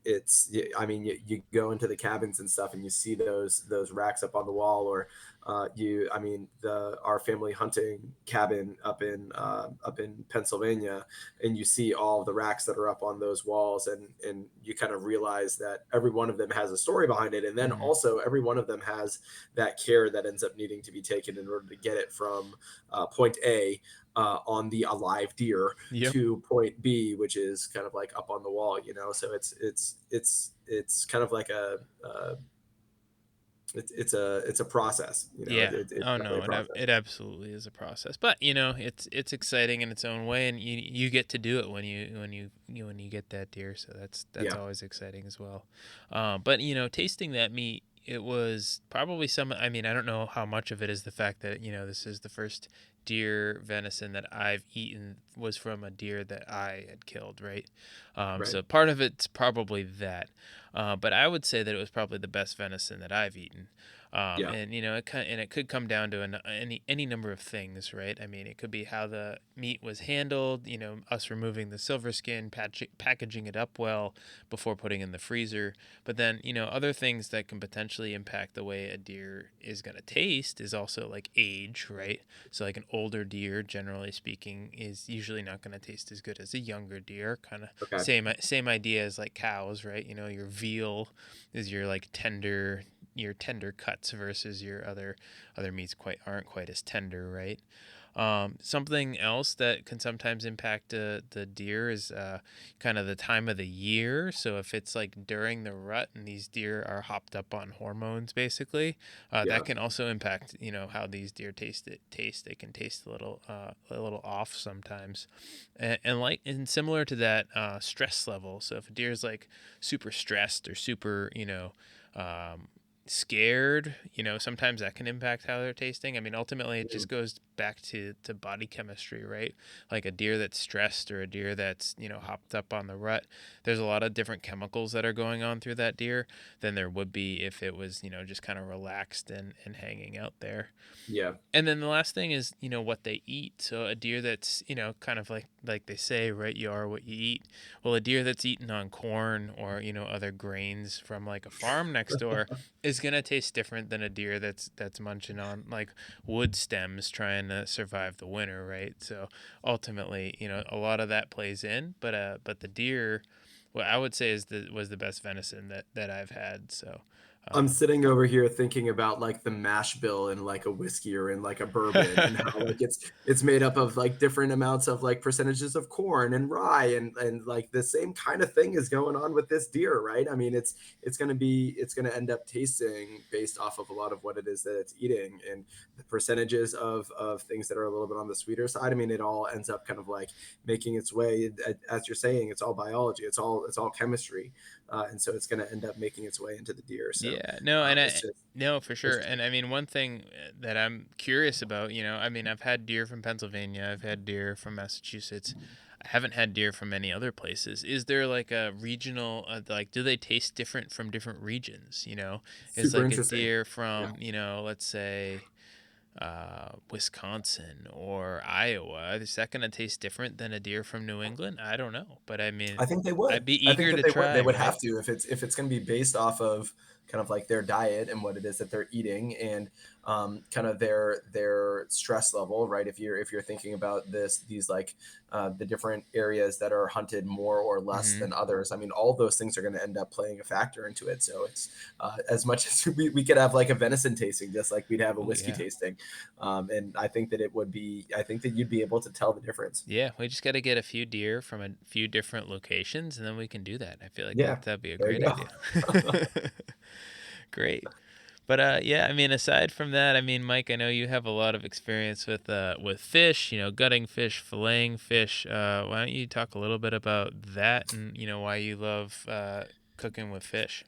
it's, I mean, you go into the cabins and stuff and you see those racks up on the wall, or I mean, our family hunting cabin up in Pennsylvania, and you see all the racks that are up on those walls, and you kind of realize that every one of them has a story behind it, and then Mhm. also every one of them has that care that ends up needing to be taken in order to get it from point A, on the alive deer, Yep. to point B, which is kind of like up on the wall, So it's kind of like it's a process, Yeah. It's Oh definitely no, a process. it absolutely is a process. But it's exciting in its own way, and you get to do it when you get that deer. So that's Yeah. always exciting as well. But tasting that meat, it was probably some. I don't know how much of it is the fact that this is the first deer venison that I've eaten was from a deer that I had killed, right? Right. So part of it's probably that. But I would say that it was probably the best venison that I've eaten. Yeah. And it could come down to any number of things, right? It could be how the meat was handled, us removing the silver skin, packaging it up well before putting in the freezer. But then, other things that can potentially impact the way a deer is going to taste is also like age, right? So like an older deer, generally speaking, is usually not going to taste as good as a younger deer. Kind of Okay. same idea as like cows, right? Your veal is your like tender, your tender cuts versus your other meats quite aren't quite as tender, right? Something else that can sometimes impact the deer is kind of the time of the year. So if it's like during the rut and these deer are hopped up on hormones, basically, that Yeah. can also impact how these deer taste. They can taste a little off sometimes, and similar to that, stress level. So if a deer is like super stressed or super um, scared, sometimes that can impact how they're tasting. I mean, ultimately it just goes back to body chemistry, right? Like a deer that's stressed or a deer that's hopped up on the rut, there's a lot of different chemicals that are going on through that deer than there would be if it was just kind of relaxed and hanging out there. Yeah. And then the last thing is, what they eat. So a deer that's, kind of like they say, right, you are what you eat. Well, a deer that's eaten on corn or, other grains from like a farm next door is going to taste different than a deer that's munching on like wood stems trying to survive the winter, right? So ultimately, a lot of that plays in, but the deer, what I would say was the best venison that I've had. So I'm um, sitting over here thinking about like the mash bill in like a whiskey or in like a bourbon, and how like it's made up of like different amounts of like percentages of corn and rye, and like the same kind of thing is going on with this deer, right? I mean, it's gonna end up tasting based off of a lot of what it is that it's eating, and the percentages of things that are a little bit on the sweeter side. I mean, it all ends up kind of like making its way, as you're saying, it's all biology, it's all chemistry, and so it's going to end up making its way into the deer. So Yeah, no, it's just no, for sure. it's just And I mean, one thing that I'm curious about, I mean, I've had deer from Pennsylvania, I've had deer from Massachusetts. I haven't had deer from any other places. Is there like a regional, like, do they taste different from different regions? Is super like a interesting. deer Yeah. from, let's say, Wisconsin or Iowa, is that going to taste different than a deer from New England? I don't know, but I I mean, think they would. I'd be I think eager that to they would. They try, would right? have to, if it's going to be based off of kind of like their diet and what it is that they're eating, and kind of their stress level, right? If you're thinking about these like the different areas that are hunted more or less Hmm. than others, I mean, all those things are going to end up playing a factor into it. So it's as much as we could have like a venison tasting, just like we'd have a Oh whiskey yeah. tasting, and I think that it would be. I think that you'd be able to tell the difference. Yeah, we just got to get a few deer from a few different locations, and then we can do that. I feel like Yeah, that'd be a there great you idea. go. Great. But yeah, I mean, aside from that, I mean, Mike, I know you have a lot of experience with fish. Gutting fish, filleting fish. Why don't you talk a little bit about that, and why you love cooking with fish?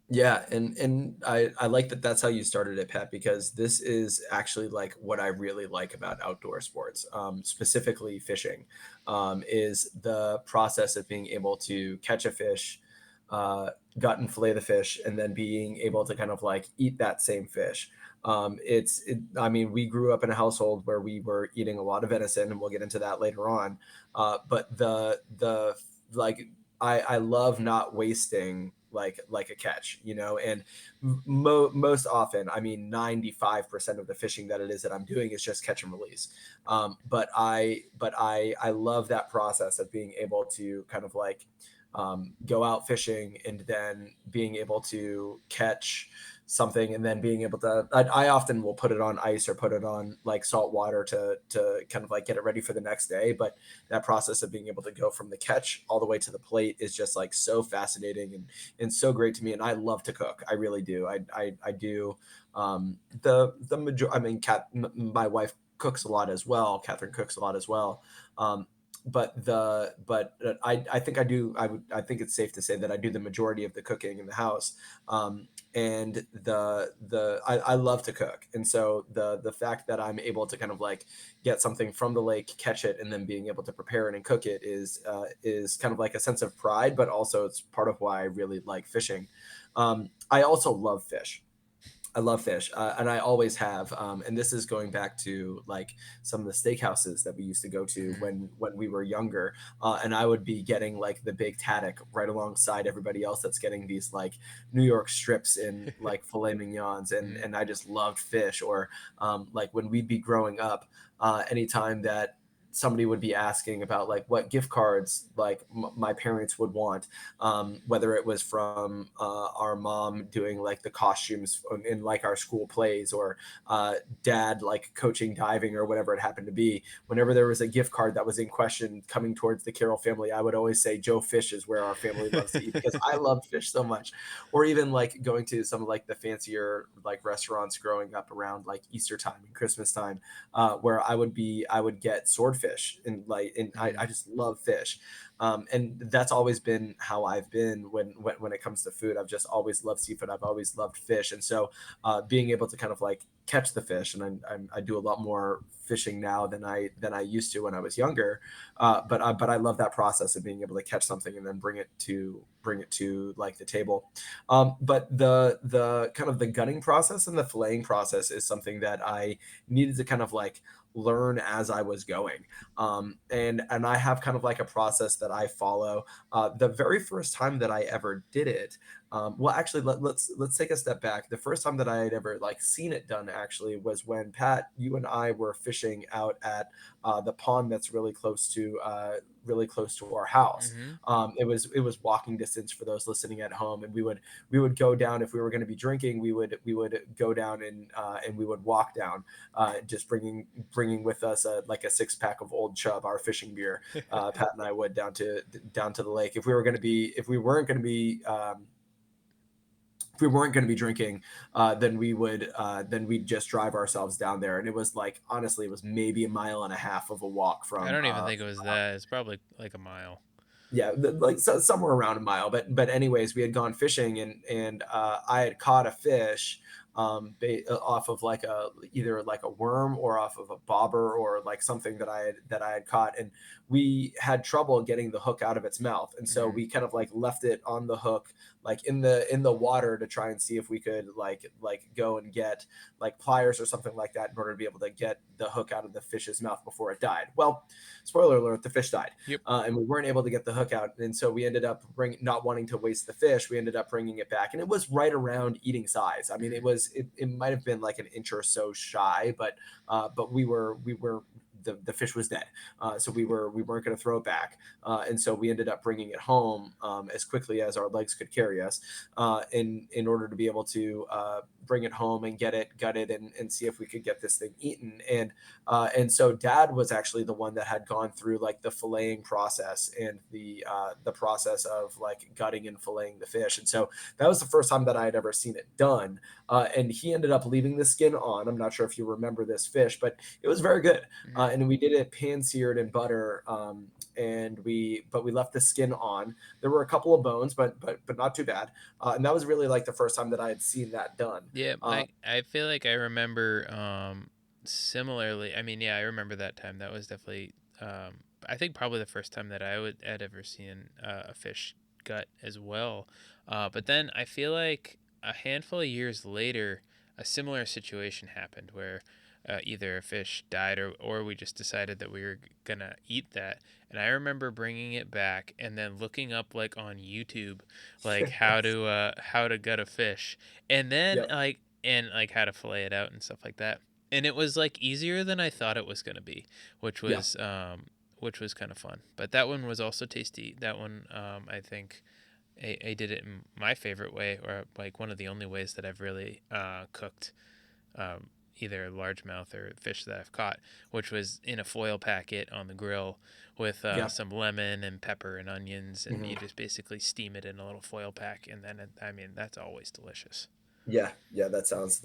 Yeah, and I like that that's how you started it, Pat, because this is actually like what I really like about outdoor sports, specifically fishing, is the process of being able to catch a fish, gut and fillet the fish, and then being able to kind of like eat that same fish. I mean, we grew up in a household where we were eating a lot of venison, and we'll get into that later on. But the like I love not wasting like a catch, and most often, I mean, 95% of the fishing that it is that I'm doing is just catch and release. But I love that process of being able to kind of like go out fishing and then being able to catch something, and then being able to I often will put it on ice or put it on like salt water to kind of like get it ready for the next day. But that process of being able to go from the catch all the way to the plate is just like so fascinating, and so great to me. And I love to cook. I really do. I do. The major. I mean, my wife cooks a lot as well. Catherine cooks a lot as well. I think I do. I think it's safe to say that I do the majority of the cooking in the house. And I love to cook, and so the fact that I'm able to kind of like get something from the lake, catch it, and then being able to prepare it and cook it is kind of like a sense of pride, but also it's part of why I really like fishing. I also love fish. I love fish, and I always have. And this is going back to like some of the steakhouses that we used to go to Hmm. when we were younger. And I would be getting like the big haddock right alongside everybody else that's getting these like New York strips and like filet mignons, and I just loved fish. Or like when we'd be growing up, anytime that somebody would be asking about like what gift cards like my parents would want, whether it was from our mom doing like the costumes in like our school plays, or dad like coaching diving or whatever it happened to be. Whenever there was a gift card that was in question coming towards the Carroll family, I would always say Joe Fish is where our family loves to eat, because I love fish so much. Or even like going to some of like the fancier like restaurants growing up around like Easter time and Christmas time, where I would get swordfish, and I Mm. just love fish. And that's always been how I've been when it comes to food. I've just always loved seafood. I've always loved fish, and so being able to kind of like catch the fish, and I do a lot more fishing now than I used to when I was younger. But I love that process of being able to catch something and then bring it to like the table. But the kind of the gutting process and the filleting process is something that I needed to kind of like learn as I was going. And I have kind of like a process that I follow. The very first time that I ever did it, well, actually, let's take a step back. The first time that I had ever like seen it done actually was when Pat, you and I were fishing out at the pond that's really close to our house. Hmm. It was walking distance for those listening at home, and we would go down if we were going to be drinking. We would go down and we would walk down, just bringing with us like a 6 pack of Old Chub, our fishing beer. Pat and I would down to the lake if we were going to be if we weren't going to be if we weren't going to be drinking, then we'd just drive ourselves down there, and it was like honestly, it was maybe a mile and a half of a walk I from don't even think it was that. It's probably like a mile. yeah, like somewhere around a mile. But anyways, we had gone fishing, and I had caught a fish, off of like a either like a worm or off of a bobber or like something that I had caught, and we had trouble getting the hook out of its mouth, and so Hmm. we kind of like left it on the hook, like in the water, to try and see if we could like go and get like pliers or something like that in order to be able to get the hook out of the fish's mouth before it died. Well, spoiler alert, the fish died, Yep. and we weren't able to get the hook out, and so we ended up not wanting to waste the fish. We ended up bringing it back, and it was right around eating size. I mean, Hmm. it might have been like an inch or so shy, but we were the fish was dead, so we weren't going to throw it back, and so we ended up bringing it home as quickly as our legs could carry us, in order to be able to bring it home and get it gutted, and see if we could get this thing eaten. And so Dad was actually the one that had gone through like the filleting process and the process of like gutting and filleting the fish, and so that was the first time that I had ever seen it done. And he ended up leaving the skin on. I'm not sure if you remember this fish, but it was very good. Hmm. And we did it pan seared in butter. And we left the skin on. There were a couple of bones, but not too bad. And that was really like the first time that I had seen that done. Yeah, I feel like I remember similarly. I mean, yeah, I remember that time. That was definitely I think probably the first time that had ever seen a fish gut as well. But then I feel like a handful of years later, a similar situation happened where either a fish died, or we just decided that we were gonna eat that. And I remember bringing it back and then looking up like on YouTube, like how to gut a fish, and then Yep. like how to fillet it out and stuff like that. And it was like easier than I thought it was gonna be, which Yeah. was which was kind of fun. But that one was also tasty. That one, I think I did it in my favorite way, or like one of the only ways that I've really cooked um, either largemouth or fish that I've caught, which was in a foil packet on the grill with Yeah. some lemon and pepper and onions, and you Mhm. just basically steam it in a little foil pack, and then I mean that's always delicious. Yeah, yeah, that sounds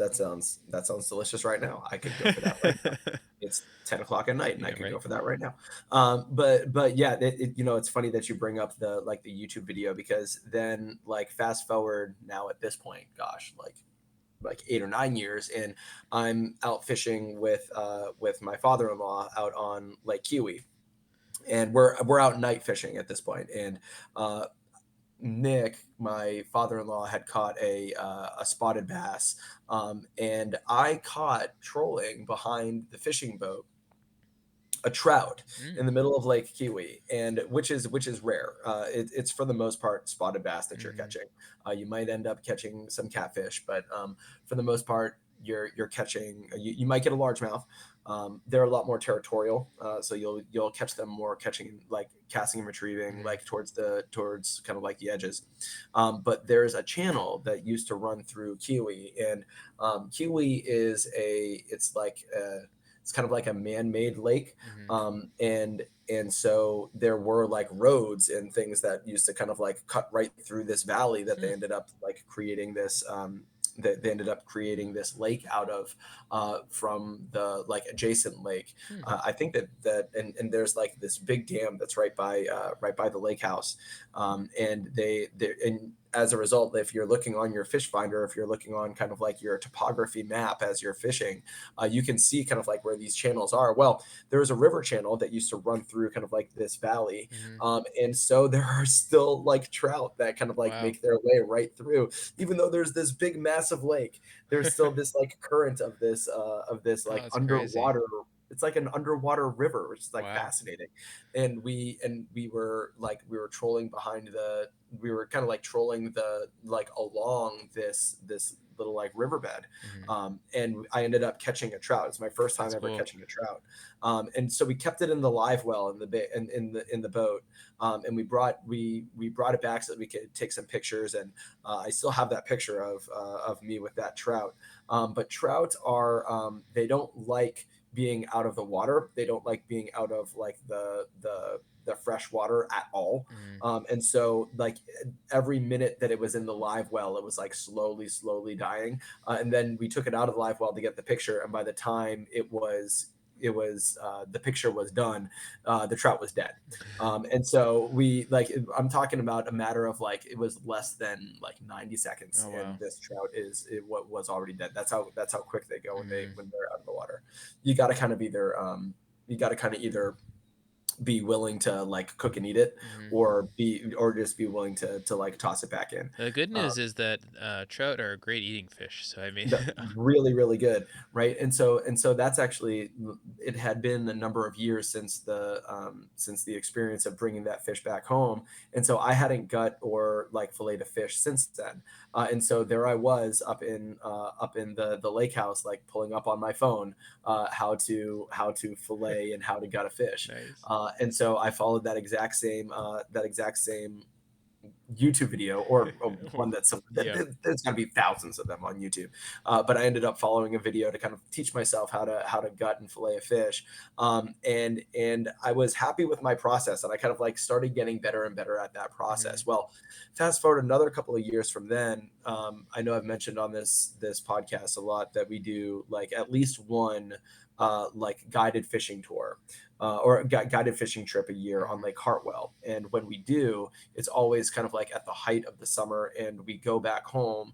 delicious right now. I could go for that right now. It's 10 o'clock at night, and I Yeah, could go right. for that right now. But yeah, you know, it's funny that you bring up the like the YouTube video, because then like fast forward now at this point, gosh, like 8 or 9 years, and I'm out fishing with my father-in-law out on Lake Kiwi, and we're out night fishing at this point, and uh, Nick, my father-in-law, had caught a spotted bass, and I caught trolling behind the fishing boat a trout in Mm. the middle of Lake Kiwi, and which is rare. It's for the most part spotted bass that you're Hmm. catching. You might end up catching some catfish, but for the most part, you're catching, you might get a largemouth. They're a lot more territorial, so you'll catch them more catching, like casting and retrieving, Mm-hmm. like towards kind of like the edges. But there's a channel that used to run through Kiwi, and Kiwi is it's kind of like a man-made lake, Mm-hmm. and so there were like roads and things that used to kind of like cut right through this valley that Hmm. they ended up like creating this that they ended up creating this lake out of, from the like adjacent lake. Hmm. I think and there's like this big dam that's right by the lake house, and they and as a result, if you're looking on your fish finder, if you're looking on kind of like your topography map as you're fishing, you can see kind of like where these channels are. Well, there's a river channel that used to run through kind of like this valley, Mm-hmm. and so there are still like trout that kind of like Wow. make their way right through, even though there's this big massive lake. There's still this like current of this Oh, like that's crazy. underwater. It's like an underwater river, which is like Wow. fascinating. And we were trolling behind the we were kind of like trolling the like along this little like riverbed, Mm-hmm. and I ended up catching a trout. It's my first time That's ever cool. catching a trout, and so we kept it in the live well in the in the boat, and we brought it back so that we could take some pictures, and I still have that picture of me with that trout. But trout are, they don't like being out of the water. They don't like being out of like the fresh water at all. Mm-hmm. And so like every minute that it was in the live well, it was like slowly dying. And then we took it out of the live well to get the picture, and by the time the picture was done, the trout was dead. And so I'm talking about a matter of like, it was less than like 90 seconds, Oh and wow. this trout what was already dead. That's how quick they go when Mm-hmm. they're out of the water. You got to kind of either be willing to like cook and eat it, Mm-hmm. or just be willing to like toss it back in. The good Uh, news is that trout are a great eating fish. So I mean, really good, right? And so that's actually, it had been a number of years since the experience of bringing that fish back home, and so I hadn't gut or like filleted a fish since then. And so there I was up in the lake house, like pulling up on my phone, how to fillet and how to gut a fish. nice. And so I followed that exact same YouTube video, or one that's some Yep. there's got to be thousands of them on YouTube. But I ended up following a video to kind of teach myself how to gut and fillet a fish, and I was happy with my process, and I kind of like started getting better and better at that Mm-hmm. process. Well, fast forward another couple of years from then, I know I've mentioned on this podcast a lot that we do like at least one like guided fishing tour, or a guided fishing trip a year on Mm-hmm. Lake Hartwell. And when we do, it's always kind of like at the height of the summer, and we go back home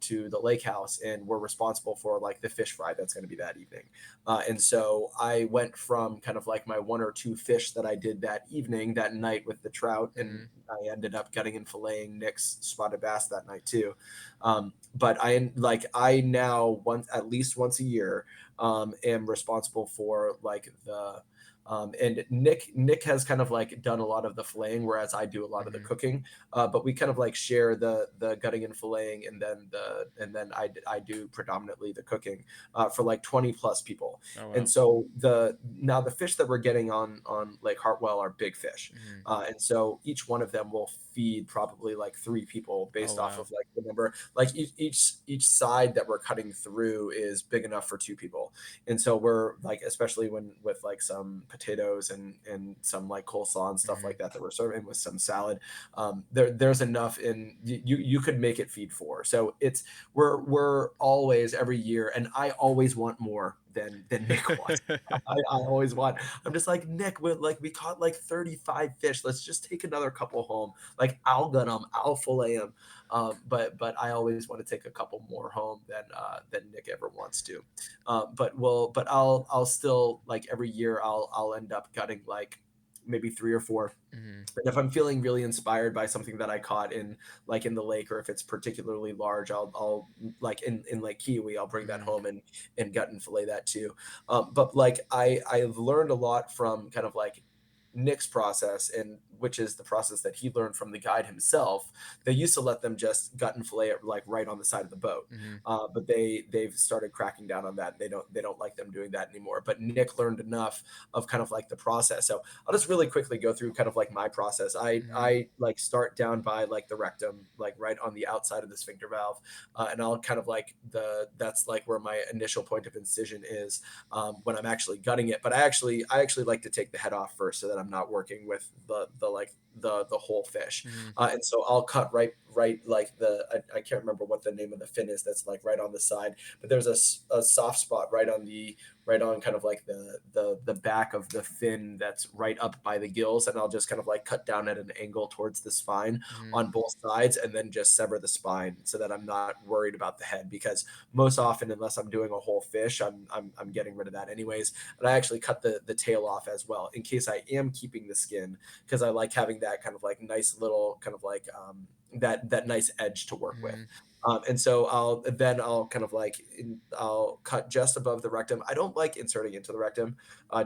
to the lake house, and we're responsible for like the fish fry that's going to be that evening. And so I went from kind of like my one or two fish that I did that evening, that night with the trout, and Mm-hmm. I ended up gutting and filleting Nick's spotted bass that night too. But I now, at least once a year, am responsible for like and Nick has kind of like done a lot of the filleting, whereas I do a lot of the Mm-hmm. cooking. But we kind of like share the gutting and filleting, and then I do predominantly the cooking, for like 20 plus people. Oh And wow. so the fish that we're getting on Lake Hartwell are big fish, Mm-hmm. and so each one of them will feed probably like three people Oh based off wow. of like the number. Like each side that we're cutting through is big enough for two people. And so we're like, especially when with like some potatoes and some like coleslaw and stuff Mm-hmm. like that we're serving with some salad, there's enough, in you could make it feed four. So we're always every year, and I always want more than Nick wants. I always want. I'm just like, Nick, we caught like 35 fish. Let's just take another couple home. Like, I'll gut them, I'll fillet them, but I always want to take a couple more home than Nick ever wants to. But I'll still, like, every year I'll end up gutting like maybe three or four. Mm-hmm. And if I'm feeling really inspired by something that I caught in the lake, or if it's particularly large, I'll like in Lake Kiwi, I'll bring that Mm-hmm. home and gut and fillet that too. But like I've learned a lot from kind of like Nick's process, and which is the process that he learned from the guide himself, they used to let them just gut and fillet it like right on the side of the boat. Mm-hmm. But they've started cracking down on that. They don't like them doing that anymore. But Nick learned enough of kind of like the process. So I'll just really quickly go through kind of like my process. Mm-hmm. I like start down by like the rectum, like right on the outside of the sphincter valve, and I'll kind of like that's like where my initial point of incision is when I'm actually gutting it. But I actually like to take the head off first so that I'm not working with the like the whole fish. Mm-hmm. And so I'll cut right like I can't remember what the name of the fin is that's like right on the side, but there's a soft spot right on kind of like the back of the fin that's right up by the gills, and I'll just kind of like cut down at an angle towards the spine Mm-hmm. on both sides, and then just sever the spine so that I'm not worried about the head, because most often, unless I'm doing a whole fish, I'm getting rid of that anyways. And I actually cut the tail off as well in case I am keeping the skin, because I like having that kind of like nice little kind of like that nice edge to work with. Mm-hmm. And so I'll kind of like I'll cut just above the rectum. I don't like inserting into the rectum,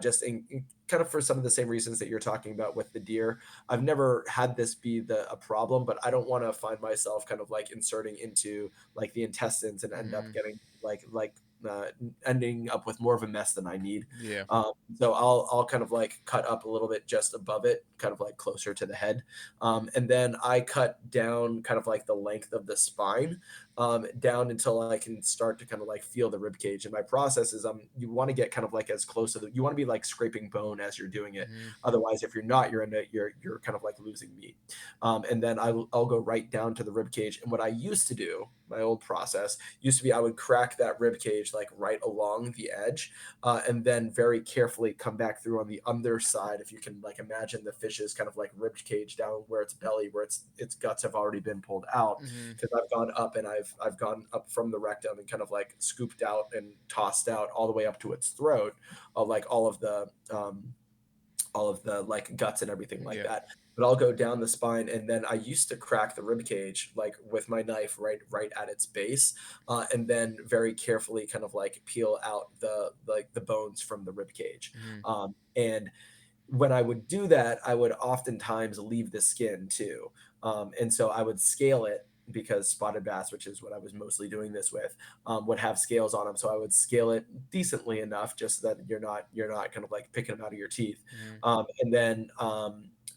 just in kind of for some of the same reasons that you're talking about with the deer. I've never had this be a problem, but I don't want to find myself kind of like inserting into like the intestines and end up Mm-hmm. getting uh, ending up with more of a mess than I need. Yeah. So I'll kind of like cut up a little bit just above it, kind of like closer to the head, and then I cut down kind of like the length of the spine, down until I can start to kind of like feel the rib cage. And my process is you want to get kind of like as close to you want to be like scraping bone as you're doing it. Mm-hmm. Otherwise, if you're not, you're kind of like losing meat. And then I'll go right down to the rib cage. And what I used to do, my old process used to be I would crack that rib cage like right along the edge, and then very carefully come back through on the underside. If you can like imagine the fish's kind of like rib cage down where its belly, where its guts have already been pulled out, Mm-hmm. because I've gone up and I've gone up from the rectum and kind of like scooped out and tossed out all the way up to its throat, like all of the like guts and everything like Yeah. that. But I'll go down the spine, and then I used to crack the rib cage like with my knife right at its base, and then very carefully kind of like peel out the bones from the rib cage. Mm-hmm. And when I would do that, I would oftentimes leave the skin too. And so I would scale it, because spotted bass, which is what I was mostly doing this with, would have scales on them. So I would scale it decently enough just so that you're not kind of like picking them out of your teeth. Mm-hmm. And then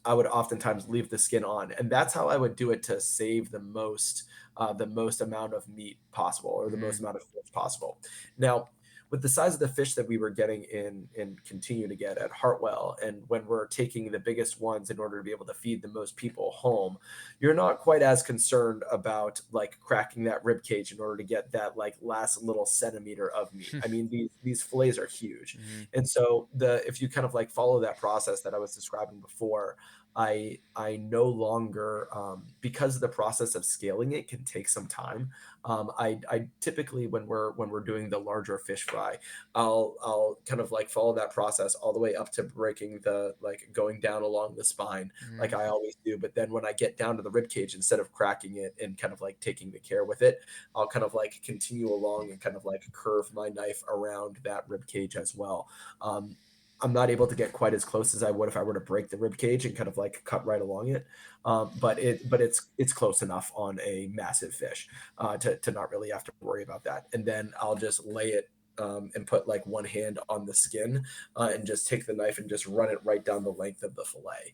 I would oftentimes leave the skin on, and that's how I would do it to save the most amount of meat possible, or the Mm-hmm. most amount of fish possible. Now, with the size of the fish that we were getting in and continue to get at Hartwell, and when we're taking the biggest ones in order to be able to feed the most people home, you're not quite as concerned about like cracking that rib cage in order to get that like last little centimeter of meat. I mean, these fillets are huge. Mm-hmm. And so the if you kind of like follow that process that I was describing before, I no longer, because the process of scaling it can take some time. I typically, when we're doing the larger fish fry, I'll kind of like follow that process all the way up to breaking the like going down along the spine, like Mm-hmm. I always do. But then when I get down to the rib cage, instead of cracking it and kind of like taking the care with it, I'll kind of like continue along and kind of like curve my knife around that rib cage as well. Um, I'm not able to get quite as close as I would if I were to break the rib cage and kind of like cut right along it, but it's close enough on a massive fish, to not really have to worry about that. And then I'll just lay it, and put like one hand on the skin, and just take the knife and just run it right down the length of the fillet,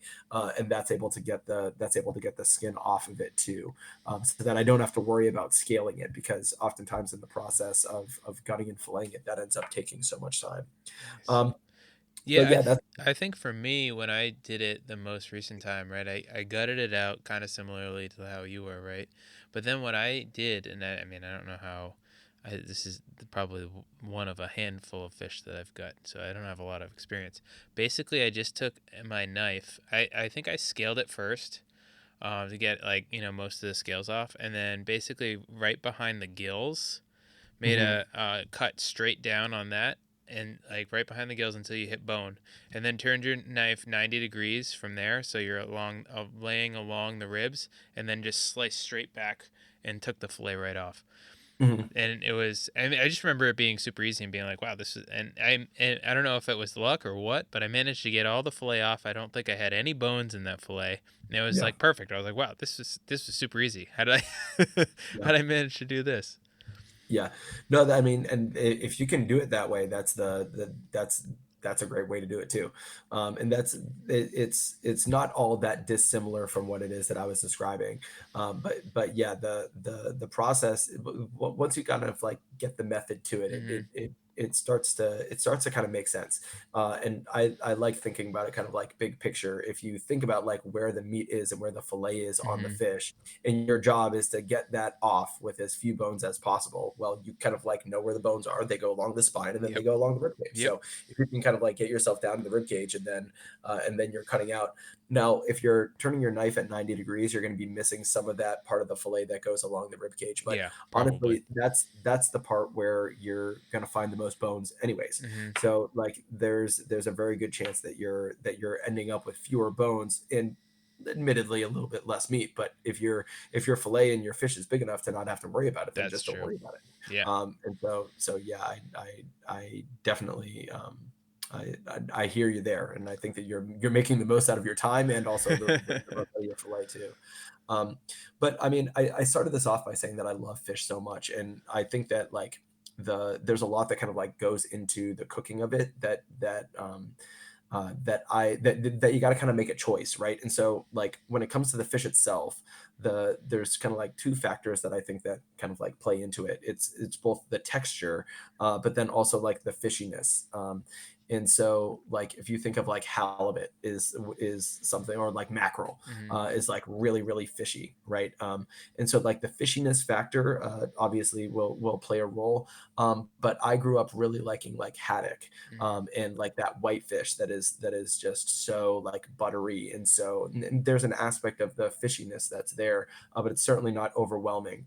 and that's able to get the skin off of it too, so that I don't have to worry about scaling it, because oftentimes in the process of gutting and filleting it, that ends up taking so much time. Nice. Um, but Yeah, yeah, that's I think for me, when I did it the most recent time, right, I gutted it out kind of similarly to how you were, right? But then what I did, and I mean, I don't know how, this is probably one of a handful of fish that I've got, so I don't have a lot of experience. Basically, I just took my knife. I think I scaled it first, to get like, most of the scales off. And then basically right behind the gills, made mhm. a cut straight down on that, and like right behind the gills until you hit bone, and then turned your knife 90 degrees from there, so you're laying along the ribs, and then just sliced straight back and took the fillet right off. Mhm. And it was, I mean, I just remember it being super easy and being like, wow, this is, and I don't know if it was luck or what, but I managed to get all the fillet off. I don't think I had any bones in that fillet. And it was Yeah. like perfect. I was like, wow, this is super easy. How did Yeah. how did I manage to do this? Yeah. No, I mean, and if you can do it that way, that's a great way to do it too. And it's not all that dissimilar from what it is that I was describing. But yeah, the process once you kind of like get the method to it, Hmm. it starts to kind of make sense. And I like thinking about it kind of like big picture. If you think about like where the meat is and where the fillet is on the Hmm. fish, and your job is to get that off with as few bones as possible. Well, you kind of like know where the bones are. They go along the spine and then they Yep. go along the rib cage. Yep. So if you can kind of like get yourself down to the rib cage and then you're cutting out. Now, if you're turning your knife at 90 degrees, you're going to be missing some of that part of the fillet that goes along the rib cage. But Yeah, probably. honestly, that's the part where you're going to find the most bones anyways. Hmm. So like there's a very good chance that you're ending up with fewer bones and admittedly a little bit less meat. But if your fillet and your fish is big enough to not have to worry about it, then That's just don't true. worry about it. Yeah. And so yeah, I definitely I hear you there, and I think that you're making the most out of your time and also the most out of your fillet too. Um, but I mean, I started this off by saying that I love fish so much, and I think that like there's a lot that kind of like goes into the cooking of it that you got to kind of make a choice, right? And so like when it comes to the fish itself, there's kind of like two factors that I think that kind of like play into it. It's both the texture, but then also like the fishiness. And so like if you think of like halibut is something, or like mackerel Hmm. is like really fishy, right? And so like the fishiness factor obviously will play a role. But I grew up really liking like haddock Hmm. and like that whitefish that is just so like buttery, and so and there's an aspect of the fishiness that's there, but it's certainly not overwhelming.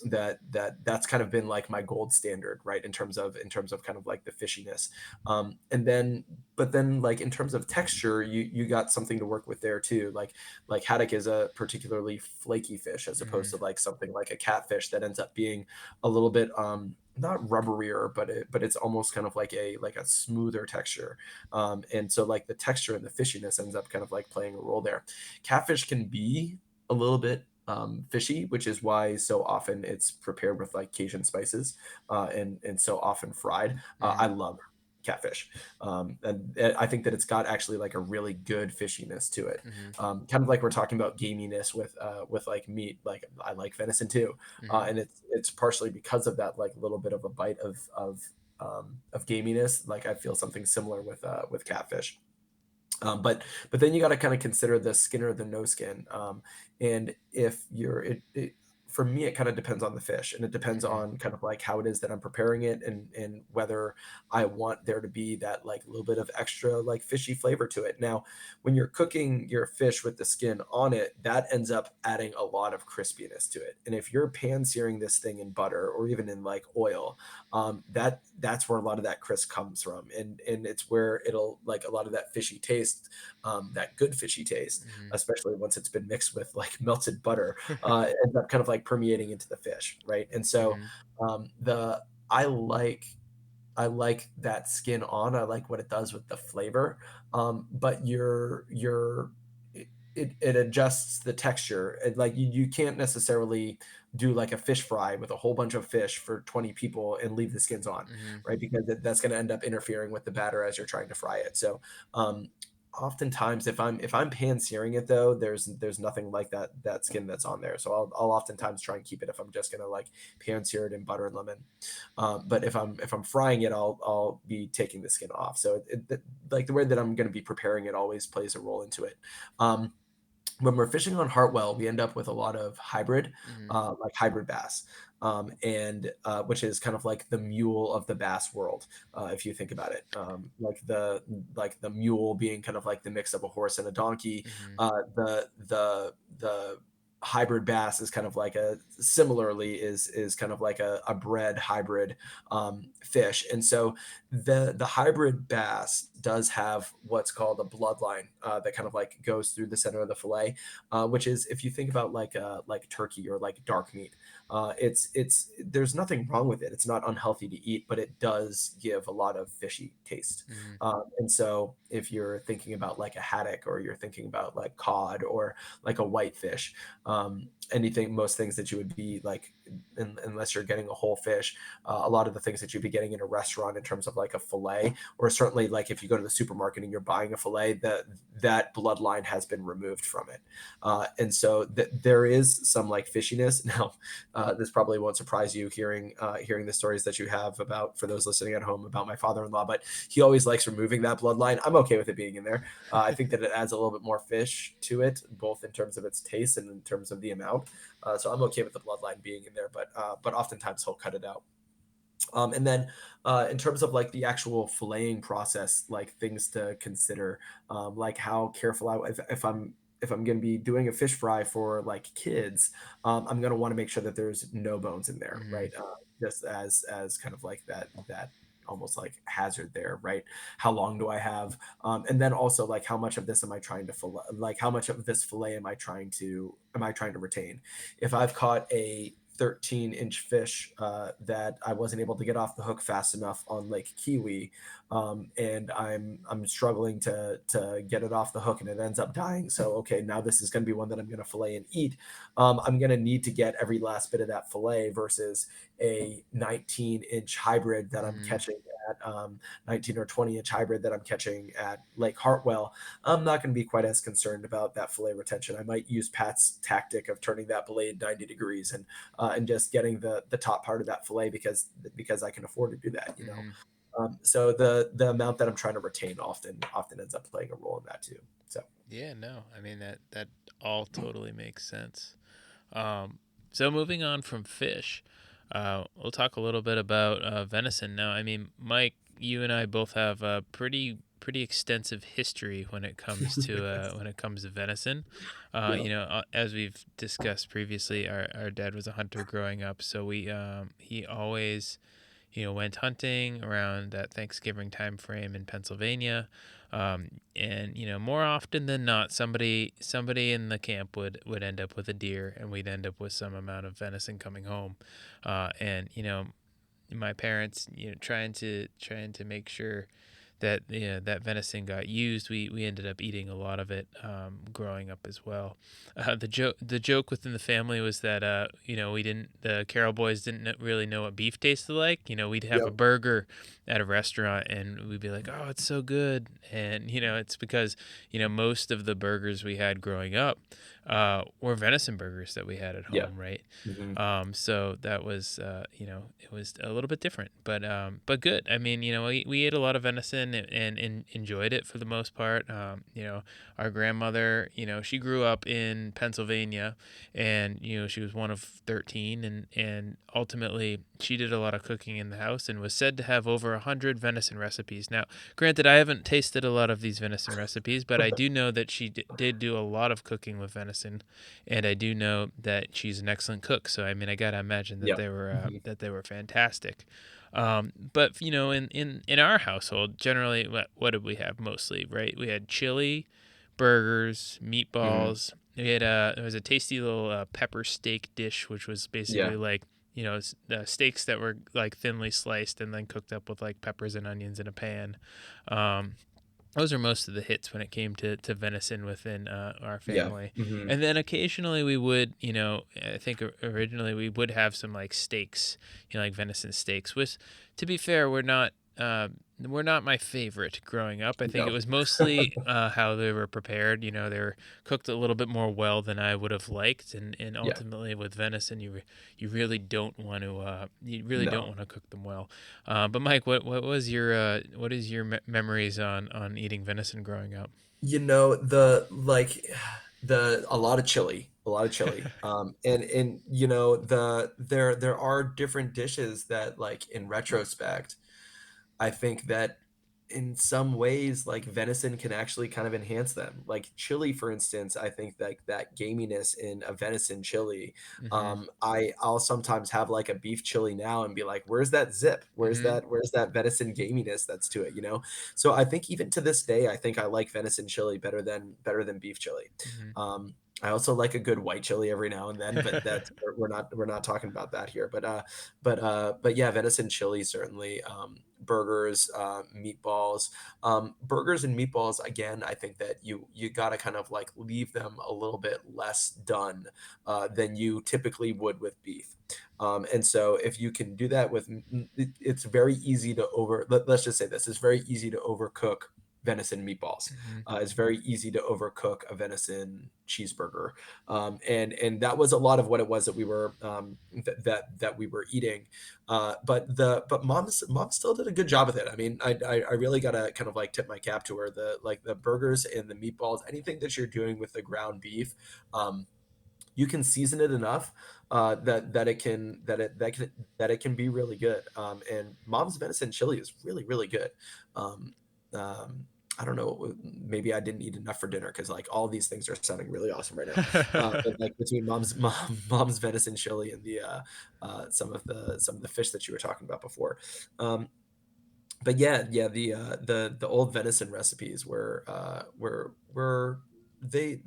That's kind of been like my gold standard, right? In terms of kind of like the fishiness, and then but then like in terms of texture, you got something to work with there too. Like haddock is a particularly flaky fish as opposed to Hmm. like something like a catfish that ends up being a little bit not rubberier, but it's almost kind of like a smoother texture. And so like the texture and the fishiness ends up kind of like playing a role there. Catfish can be a little bit fishy, which is why so often it's prepared with like Cajun spices and so often fried. I Hmm. love catfish, and I think that it's got actually like a really good fishiness to it. Hmm. Kind of like we're talking about gaminess with like meat. Like I like venison too, Hmm. and it's partially because of that like little bit of a bite of gaminess. Like I feel something similar with catfish. But then you got to kind of consider the skin or the no skin. And if you're for me, it kind of depends on the fish, and it depends Hmm. on kind of like how it is that I'm preparing it, and whether I want there to be that like little bit of extra like fishy flavor to it. Now, when you're cooking your fish with the skin on it, that ends up adding a lot of crispiness to it. And if you're pan searing this thing in butter or even in like oil, that's where a lot of that crisp comes from, and it's where it'll like a lot of that fishy taste, that good fishy taste, Hmm. especially once it's been mixed with like melted butter, ends up kind of like permeating into the fish, right? And so Hmm. the I like I like that skin on. I like what it does with the flavor. But it adjusts the texture. And like you can't necessarily do like a fish fry with a whole bunch of fish for 20 people and leave the skins on, Hmm. right? Because that's going to end up interfering with the batter as you're trying to fry it. So um, oftentimes if I'm pan searing it though, there's nothing like that skin that's on there. So I'll oftentimes try and keep it if I'm just gonna like pan sear it in butter and lemon. But if I'm frying it, I'll be taking the skin off. So like the way that I'm going to be preparing it always plays a role into it. Um, when we're fishing on Hartwell, we end up with a lot of Hmm. like hybrid bass, and which is kind of like the mule of the bass world, if you think about it. Like the mule being kind of like the mix of a horse and a donkey. Hmm. The hybrid bass is kind of like a similarly is kind of like a bred hybrid fish, and so the hybrid bass does have what's called a bloodline that kind of like goes through the center of the fillet, which is, if you think about like turkey or like dark meat, it's there's nothing wrong with it. It's not unhealthy to eat, but it does give a lot of fishy taste. Mm-hmm. And so if you're thinking about like a haddock, or you're thinking about like cod, or like a whitefish, anything, most things that you would be like, unless you're getting a whole fish, a lot of the things that you'd be getting in a restaurant in terms of like a fillet, or certainly like if you go to the supermarket and you're buying a fillet, that bloodline has been removed from it. And so there is some like fishiness. Now, this probably won't surprise you, hearing the stories that you have about, for those listening at home, about my father-in-law, but he always likes removing that bloodline. I'm okay with it being in there. I think that it adds a little bit more fish to it, both in terms of its taste and in terms of the amount. So I'm okay with the bloodline being in there, but oftentimes he'll cut it out. And then in terms of like the actual filleting process, like things to consider, like how careful if I'm going to be doing a fish fry for like kids, I'm going to want to make sure that there's no bones in there, Mm-hmm. right? Just as kind of like that almost like hazard there, right? How long do I have? And then also like how much of this am I trying to fillet? Like how much of this fillet am I trying to retain? If I've caught a 13-inch fish that I wasn't able to get off the hook fast enough on Lake Kiwi, and I'm struggling to get it off the hook, and it ends up dying. So okay, now this is going to be one that I'm going to fillet and eat. I'm going to need to get every last bit of that fillet versus a 19-inch hybrid that I'm Mm-hmm. catching at 19 or 20-inch hybrid that I'm catching at Lake Hartwell. I'm not going to be quite as concerned about that fillet retention. I might use Pat's tactic of turning that blade 90 degrees and just getting the top part of that fillet because I can afford to do that. Mm-hmm. So the amount that I'm trying to retain often ends up playing a role in that too. So Yeah, no, I mean that all totally makes sense. Um, so moving on from fish, we'll talk a little bit about venison now. I mean, Mike, you and I both have a pretty extensive history when it comes to venison. yeah, As we've discussed previously, our dad was a hunter growing up, so he always went hunting around that Thanksgiving time frame in Pennsylvania. And more often than not, somebody in the camp would end up with a deer, and we'd end up with some amount of venison coming home. And my parents, trying to make sure that that venison got used. We ended up eating a lot of it growing up as well. The joke within the family was that we didn't the Carroll boys didn't really know what beef tasted like. We'd have a yep, burger at a restaurant and we'd be like, oh, it's so good, and it's because most of the burgers we had growing up were venison burgers that we had at yeah, home, right? hmm So that was, it was a little bit different, but good. I mean, we ate a lot of venison and enjoyed it for the most part. Our grandmother, she grew up in Pennsylvania, and she was one of 13, and ultimately she did a lot of cooking in the house and was said to have over 100 venison recipes. Now, granted, I haven't tasted a lot of these venison recipes, but I do know that she did do a lot of cooking with venison, and I do know that she's an excellent cook. So I mean, I gotta imagine yeah, hmm that they were fantastic. But in our household, generally, what did we have mostly? Right, we had chili, burgers, hmm meatballs. There was a tasty little pepper steak dish, which was yeah, basically like steaks that were like thinly sliced and then cooked up with like peppers and onions in a pan. Um, those are most of the hits when it came to venison within our yeah, family. hmm And then occasionally we would, I think originally we would have some like steaks, like venison steaks, which, to be fair, were not my favorite growing up. I think it no, was mostly how they were prepared. They were cooked a little bit more well than I would have liked, and yeah, ultimately with venison, you really don't want to no. cook them well. But Mike, what is your memories on eating venison growing up? The like the a lot of chili. And there are different dishes that, like, in retrospect, I think that in some ways, like venison can actually kind of enhance them. Like chili, for instance, I think like that gaminess in a venison chili. Mm-hmm. I'll sometimes have like a beef chili now and be like, where's that zip? Mm-hmm. Where's that venison gaminess that's to it, you know? So I think even to this day, I think I like venison chili better than beef chili. I also like a good white chili every now and then, but Mm-hmm. that's we're not talking about that here. But yeah, venison chili certainly. Burgers, meatballs, burgers and meatballs. Again, I think that you got to kind of like leave them a little bit less done than you typically would with beef. And so if you can do that it's very easy to let's just say this, it's very easy to overcook venison meatballs. It's very easy to overcook a venison cheeseburger, and that was a lot of what it was that we were that we were eating. But mom still did a good job with it. I mean, I really gotta kind of like tip my cap to her. The burgers and the meatballs, anything that you're doing with the ground beef, um, you can season it enough that it can that it can be really good. And mom's venison chili is really good. Um, um, I don't know, maybe I didn't eat enough for dinner because like all these things are sounding really awesome right now. But like between mom's venison chili and the some of the fish that you were talking about before. But yeah, the old venison recipes were they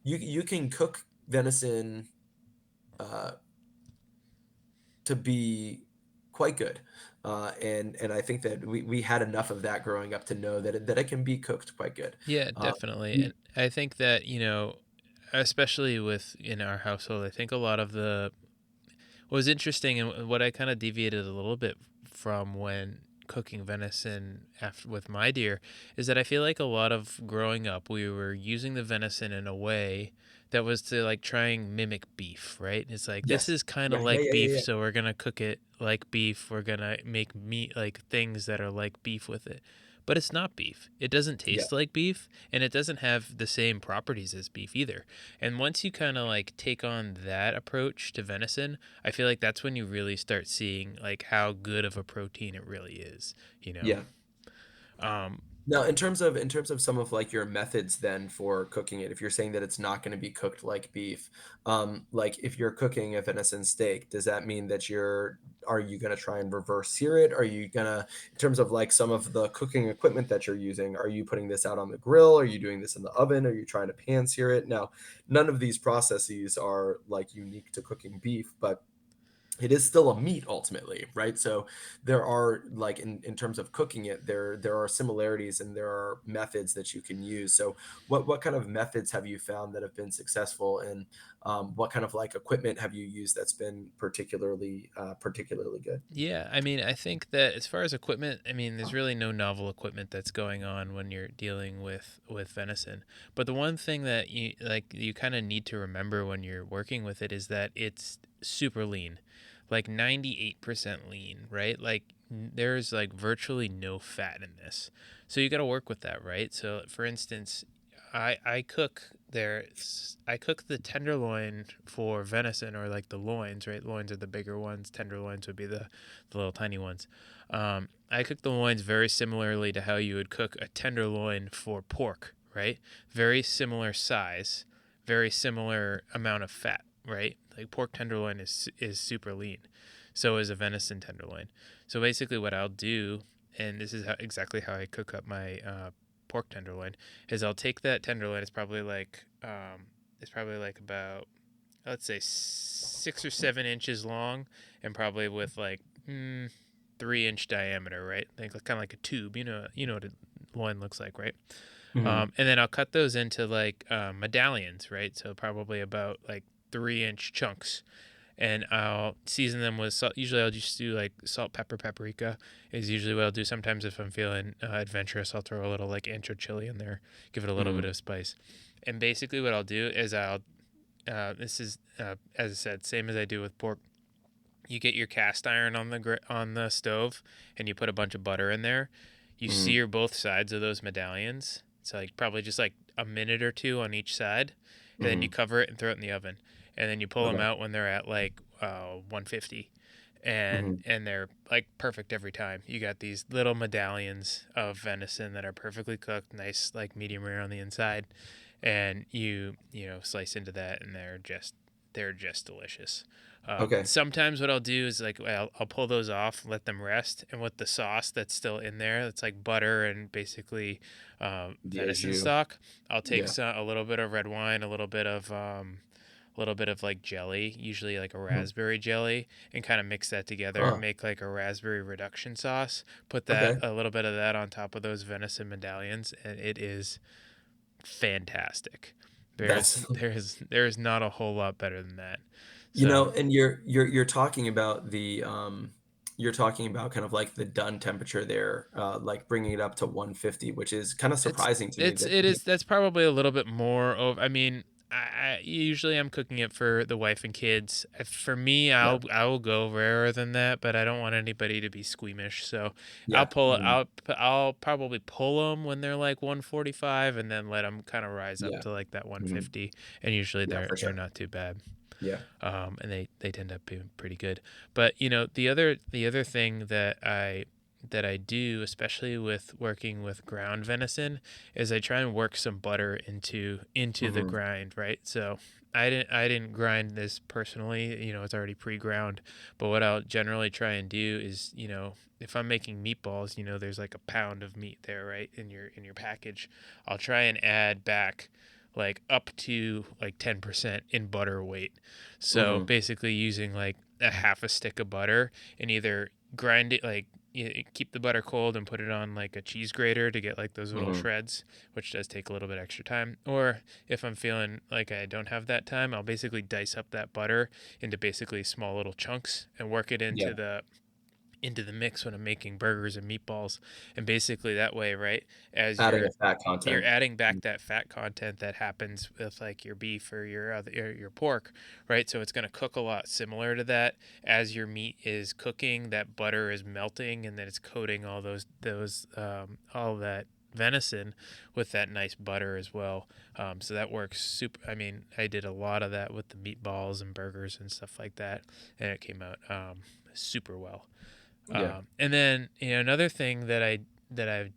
you can cook venison uh, to be quite good. And I think that we had enough of that growing up to know that it can be cooked quite good. Yeah, Uh, definitely. And we, I think that, especially with in our household, I think a lot of the what was interesting and what I kind of deviated a little bit from when cooking venison after with my deer is that I feel like a lot of growing up we were using the venison in a way that was to like try and mimic beef, right? It's like this yes. is kind of Yeah, like yeah, beef, yeah. so we're gonna cook it like beef. We're gonna make meat like things that are like beef with it. But it's not beef. It doesn't Yeah. taste like beef, and it doesn't have the same properties as beef either. And once you kind of like take on that approach to venison, I feel like that's when you really start seeing like how good of a protein it really is, you know? Yeah. Um, Now, in terms of some of like your methods then for cooking it, if you're saying that it's not going to be cooked like beef, like if you're cooking a venison steak, does that mean that are you going to try and reverse sear it? Are you gonna, in terms of like some of the cooking equipment that you're using, are you putting this out on the grill? Are you doing this in the oven? Are you trying to pan sear it? Now, none of these processes are like unique to cooking beef, but it is still a meat ultimately, right? So there are like in terms of cooking it, there are similarities and there are methods that you can use. So what kind of methods have you found that have been successful, and what kind of like equipment have you used that's been particularly good? yeah, I mean, I think that as far as equipment, I mean, there's really no novel equipment that's going on when you're dealing with venison. But the one thing that you kind of need to remember when you're working with it is that it's super lean. Like 98% lean, right? Like there's like virtually no fat in this. So you got to work with that, right? So for instance, I cook I cook the tenderloin for venison, or like the loins, right? Loins are the bigger ones. Tenderloins would be the little tiny ones. I cook the loins very similarly to how you would cook a tenderloin for pork, right? Very similar size, very similar amount of fat, right? Like pork tenderloin is super lean. So is a venison tenderloin. So basically, what I'll do, and this is exactly how I cook up my pork tenderloin, is I'll take that tenderloin. It's probably like about, let's say, 6 or 7 inches long, and probably with like 3 inch diameter, right? Like kind of like a tube. You know what a loin looks like, right? Mhm. And then I'll cut those into like medallions, right? So probably about like 3 inch chunks, and I'll season them with salt. Usually, I'll just do like salt, pepper, paprika is usually what I'll do. Sometimes, if I'm feeling adventurous, I'll throw a little like ancho chili in there, give it a little bit Mhm. of spice. And basically, what I'll do is this is as I said, same as I do with pork. You get your cast iron on on the stove, and you put a bunch of butter in there. You Mhm. sear both sides of those medallions, so like probably just like a minute or two on each side, and then you Mhm. cover it and throw it in the oven, and then you pull them Okay. out when they're at like 150, Mhm. and they're like perfect every time. You got these little medallions of venison that are perfectly cooked, nice like medium rare on the inside, and you know slice into that, and they're just delicious. Okay. Sometimes what I'll do is like I'll pull those off, let them rest, and with the sauce that's still in there, it's like butter and basically The au venison jus. stock. I'll take Yeah. a little bit of red wine, a little bit of like jelly, usually like a Mhm. raspberry jelly, and kind of mix that together, Huh. make like a raspberry reduction sauce. Put that Okay. a little bit of that on top of those venison medallions, and it is fantastic. That's There's not a whole lot better than that. You So know, and you're talking about you're talking about kind of like the done temperature there, like bringing it up to 150, which is kind of it's surprising to me that it is that's probably a little bit more of. I mean, I usually I'm cooking it for the wife and kids. For me, yeah, I will go rarer than that, but I don't want anybody to be squeamish. So yeah, mhm, I'll probably pull them when they're like 145, and then let them kind of rise up yeah, to like that mhm, 150. And usually yeah, for they're sure. not too bad. Yeah, And they tend up being pretty good. But you know, the other thing that I do, especially with working with ground venison, is I try and work some butter into the mhm, grind, right? So I didn't grind this personally, you know, it's already pre-ground. But what I'll generally try and do is, you know, if I'm making meatballs, you know, there's like a pound of meat there, right, in your package. I'll try and add back like up to like 10% in butter weight. So mhm, basically using like a half a stick of butter and either grind it like keep the butter cold and put it on like a cheese grater to get like those little mhm, shreds, which does take a little bit extra time. Or if I'm feeling like I don't have that time, I'll basically dice up that butter into basically small little chunks and work it yeah, into the mix when I'm making burgers and meatballs. And basically that way, right, as adding a fat you're content. adding back Mm, that fat content that happens with like your beef or your pork, right? So it's going to cook a lot similar to that. As your meat is cooking, that butter is melting, and then it's coating all all that venison with that nice butter as well. So that works super. I mean, I did a lot of that with the meatballs and burgers and stuff like that, and it came out super well. yeah, And then you know another thing that I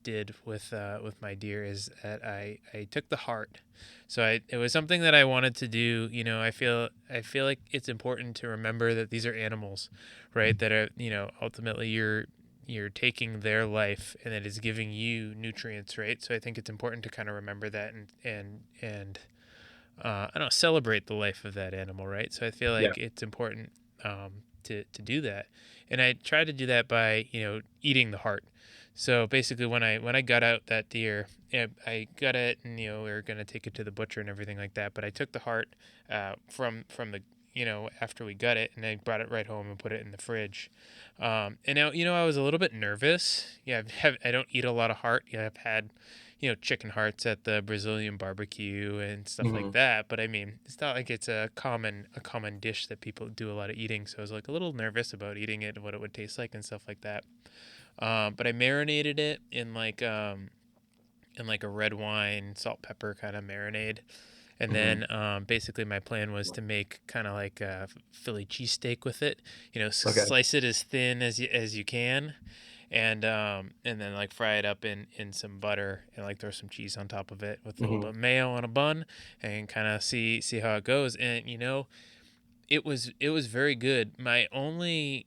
did with my deer is that I took the heart. So it was something that I wanted to do. You know, I feel like it's important to remember that these are animals, right? That are you know ultimately you're taking their life and it is giving you nutrients, right? So I think it's important to kind of remember that I don't know, celebrate the life of that animal, right? So I feel yeah, like it's important to do that, and I try to do that by you know eating the heart. So basically, when I got out that deer, I got it, and you know we were gonna take it to the butcher and everything like that. But I took the heart from the you know after we got it, and I brought it right home and put it in the fridge. And now you know I was a little bit nervous. Yeah, I don't eat a lot of heart. Yeah, I've had you know chicken hearts at the Brazilian barbecue and stuff like mhm, that. But I mean, it's not like it's a common dish that people do a lot of eating. So I was like a little nervous about eating it, what it would taste like and stuff like that. But I marinated it in like a red wine, salt, pepper kind of marinade. And mhm, then basically my plan was to make kind of like a Philly cheesesteak with it. You know, okay, slice it as thin as you can, and then like fry it up in some butter and like throw some cheese on top of it with a little bit mhm, of mayo on a bun and kind of see how it goes. And you know, it was very good. My only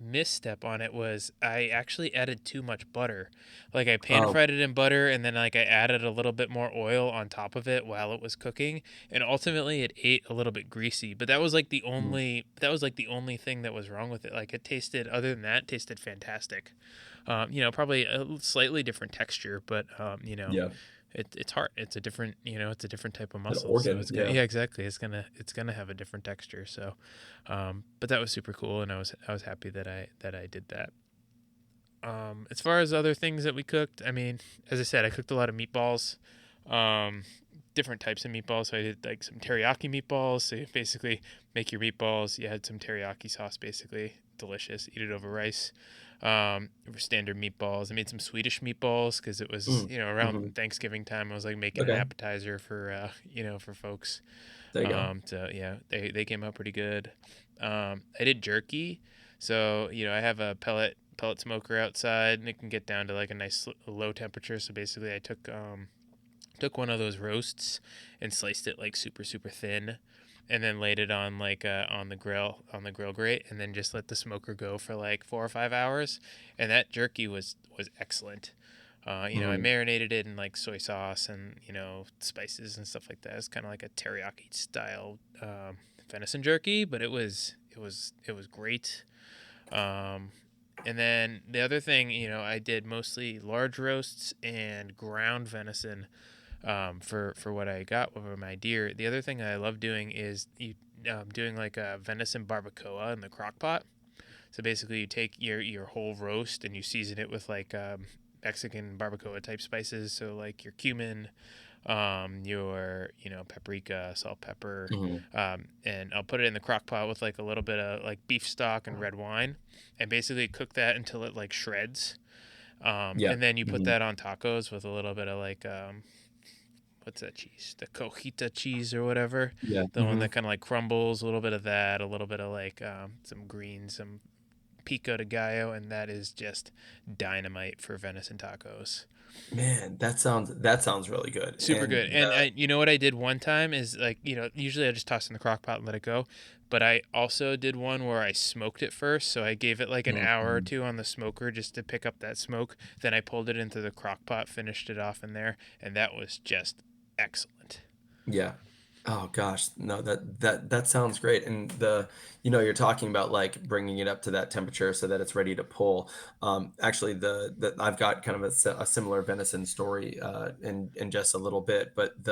misstep on it was I actually added too much butter. Like I pan oh, fried it in butter and then like I added a little bit more oil on top of it while it was cooking, and ultimately it ate a little bit greasy. But mhm, that was like the only thing that was wrong with it. Like it tasted, other than that, it tasted fantastic. You know, probably a slightly different texture, but you know, yeah, it's hard. It's a different, you know, it's a different type of an muscle. So organ, it's gonna, yeah, yeah, exactly. It's gonna have a different texture. So, but that was super cool, and I was happy that I did that. As far as other things that we cooked, I mean, as I said, I cooked a lot of meatballs. Um, different types of meatballs. So I did like some teriyaki meatballs. So you basically make your meatballs. You had some teriyaki sauce, basically delicious. Eat it over rice. Standard meatballs. I made some Swedish meatballs because it was Mm, around mhm. Thanksgiving time. I was like making an Okay, appetizer for for folks. there you go. So yeah, they came out pretty good. I did jerky. So I have a pellet smoker outside, and it can get down to like a nice low temperature. So basically, I took one of those roasts and sliced it like super super thin, and then laid it on like on the grill grate, and then just let the smoker go for like 4 or 5 hours, and that jerky was excellent. I Mhm. marinated it in like soy sauce and spices and stuff like that. It's kind of like a teriyaki style venison jerky, but it was great. Um, and then the other thing, I did mostly large roasts and ground venison for what I got over my deer. The other thing I love doing is doing like a venison barbacoa in the crock pot. So basically, you take your whole roast and you season it with like Mexican barbacoa type spices. So like your cumin, your paprika, salt, pepper, Mhm. and I'll put it in the crock pot with like a little bit of like beef stock and red wine, and basically cook that until it like shreds. Yeah. And then you put Mhm. that on tacos with a little bit of like what's that cheese? The cojita cheese or whatever. Yeah. The one that Mhm. kind of like crumbles. A little bit of that. A little bit of like some greens, some pico de gallo, and that is just dynamite for venison tacos. Man, that sounds really good, Super and good. And you know what I did one time is like usually I just toss it in the crock pot and let it go, but I also did one where I smoked it first. So I gave it like an hour or mhm. two on the smoker just to pick up that smoke. Then I pulled it into the crock pot, finished it off in there, and that was just excellent. Yeah. Oh gosh, no, that sounds great. And you're talking about like bringing it up to that temperature so that it's ready to pull. Actually, the I've got kind of a similar venison story in just a little bit, but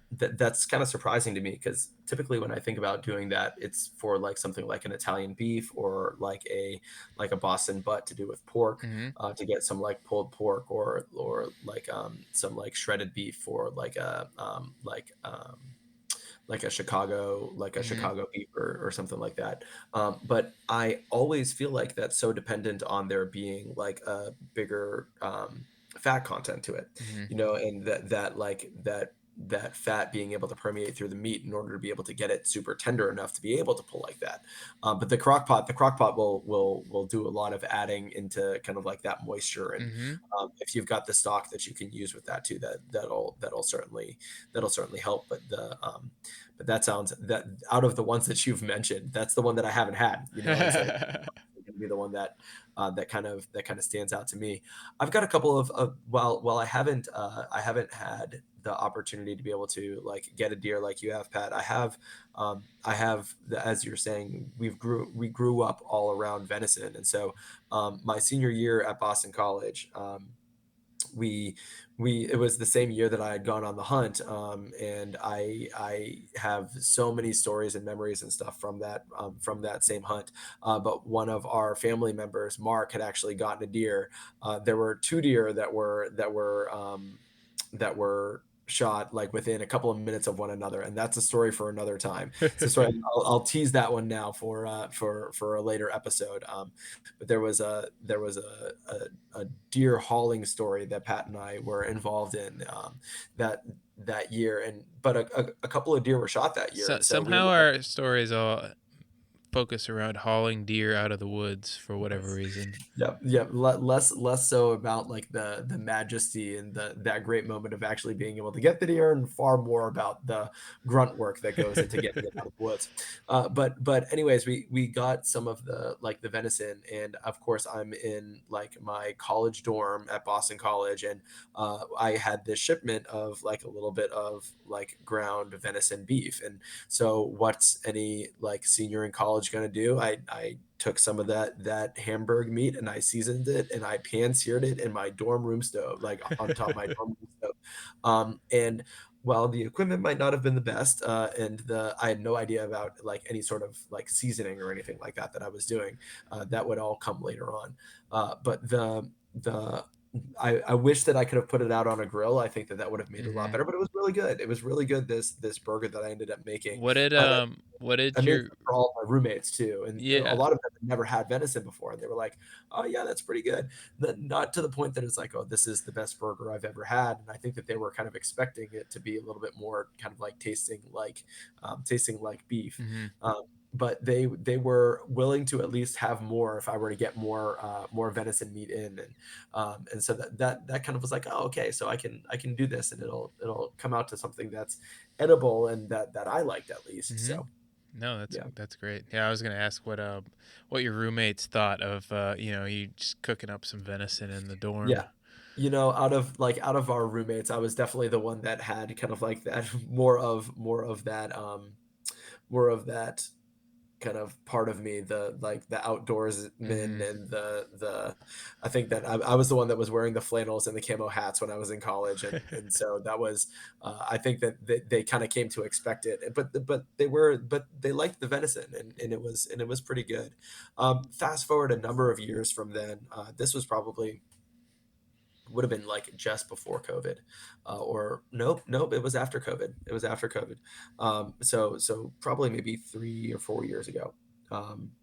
that's kind of surprising to me because typically when I think about doing that, it's for like something like an Italian beef or like a Boston butt to do with pork, Hmm. to get some like pulled pork or like some like shredded beef for like a Hmm. Chicago beef or something like that. But I always feel like that's so dependent on there being like a bigger fat content to it, Hmm. and that fat being able to permeate through the meat in order to be able to get it super tender enough to be able to pull like that. But the crock pot will do a lot of adding into kind of like that moisture, and Hmm. if you've got the stock that you can use with that too, that'll certainly help. But that sounds that out of the ones that you've mentioned, that's the one that I haven't had. It's going to be the one that kind of stands out to me. I've got a couple of while I haven't had the opportunity to be able to like get a deer like you have, Pat. As you're saying, we grew up all around venison, and so my senior year at Boston College. We it was the same year that I had gone on the hunt, and I have so many stories and memories and stuff from that same hunt. But one of our family members, Mark, had actually gotten a deer. There were two deer that were shot like within a couple of minutes of one another, and that's a story for another time. So sorry, I'll tease that one now for a later episode. But there was a deer hauling story that Pat and I were involved in, that year, and but a couple of deer were shot that year, So and so we somehow ended up. our stories all focus around hauling deer out of the woods for whatever Yes. reason. Yeah, yeah, less so about like the majesty and that great moment of actually being able to get the deer, and far more about the grunt work that goes into getting it out of the woods. But anyways, we got some of the venison, and of course I'm in like my college dorm at Boston College, and I had this shipment of like a little bit of like ground venison beef, and so what's any like senior in college going to do? I took some of that Hamburg meat and I seasoned it and I pan seared it in my dorm room stove, like on top of my dorm room stove. And while the equipment might not have been the best, and I had no idea about like any sort of like seasoning or anything like that I was doing. That would all come later on. But the I wish that I could have put it out on a grill. I think that that would have made it a lot Mhm. better, but it was really good. It was really good, this burger that I ended up making. What I did made your some for all my roommates too, and a yeah. lot of them had never had venison before, and they were like, "Oh, yeah, that's pretty good." Not to the point that it's like, "Oh, this is the best burger I've ever had," and I think that they were kind of expecting it to be a little bit more kind of like tasting like beef. Mhm. Um, but they were willing to at least have more if I were to get more venison meat in, and so that kind of was like, "Oh, okay, so I can do this, and it'll come out to something that's edible and that I liked at least." Mhm. So, No, yeah. that's great. Yeah, I was gonna ask what your roommates thought of you just cooking up some venison in the dorm. Yeah. Out of our roommates, I was definitely the one that had kind of like that more of that kind of part of me, the outdoorsman Mhm. and the I think that I was the one that was wearing the flannels and the camo hats when I was in college, and so that was I think that they kind of came to expect it, but they liked the venison, and it was pretty good. Fast forward a number of years from then, this was probably would have been like just before COVID, or nope, it was after COVID. It was after COVID. So probably maybe 3 or 4 years ago. Um,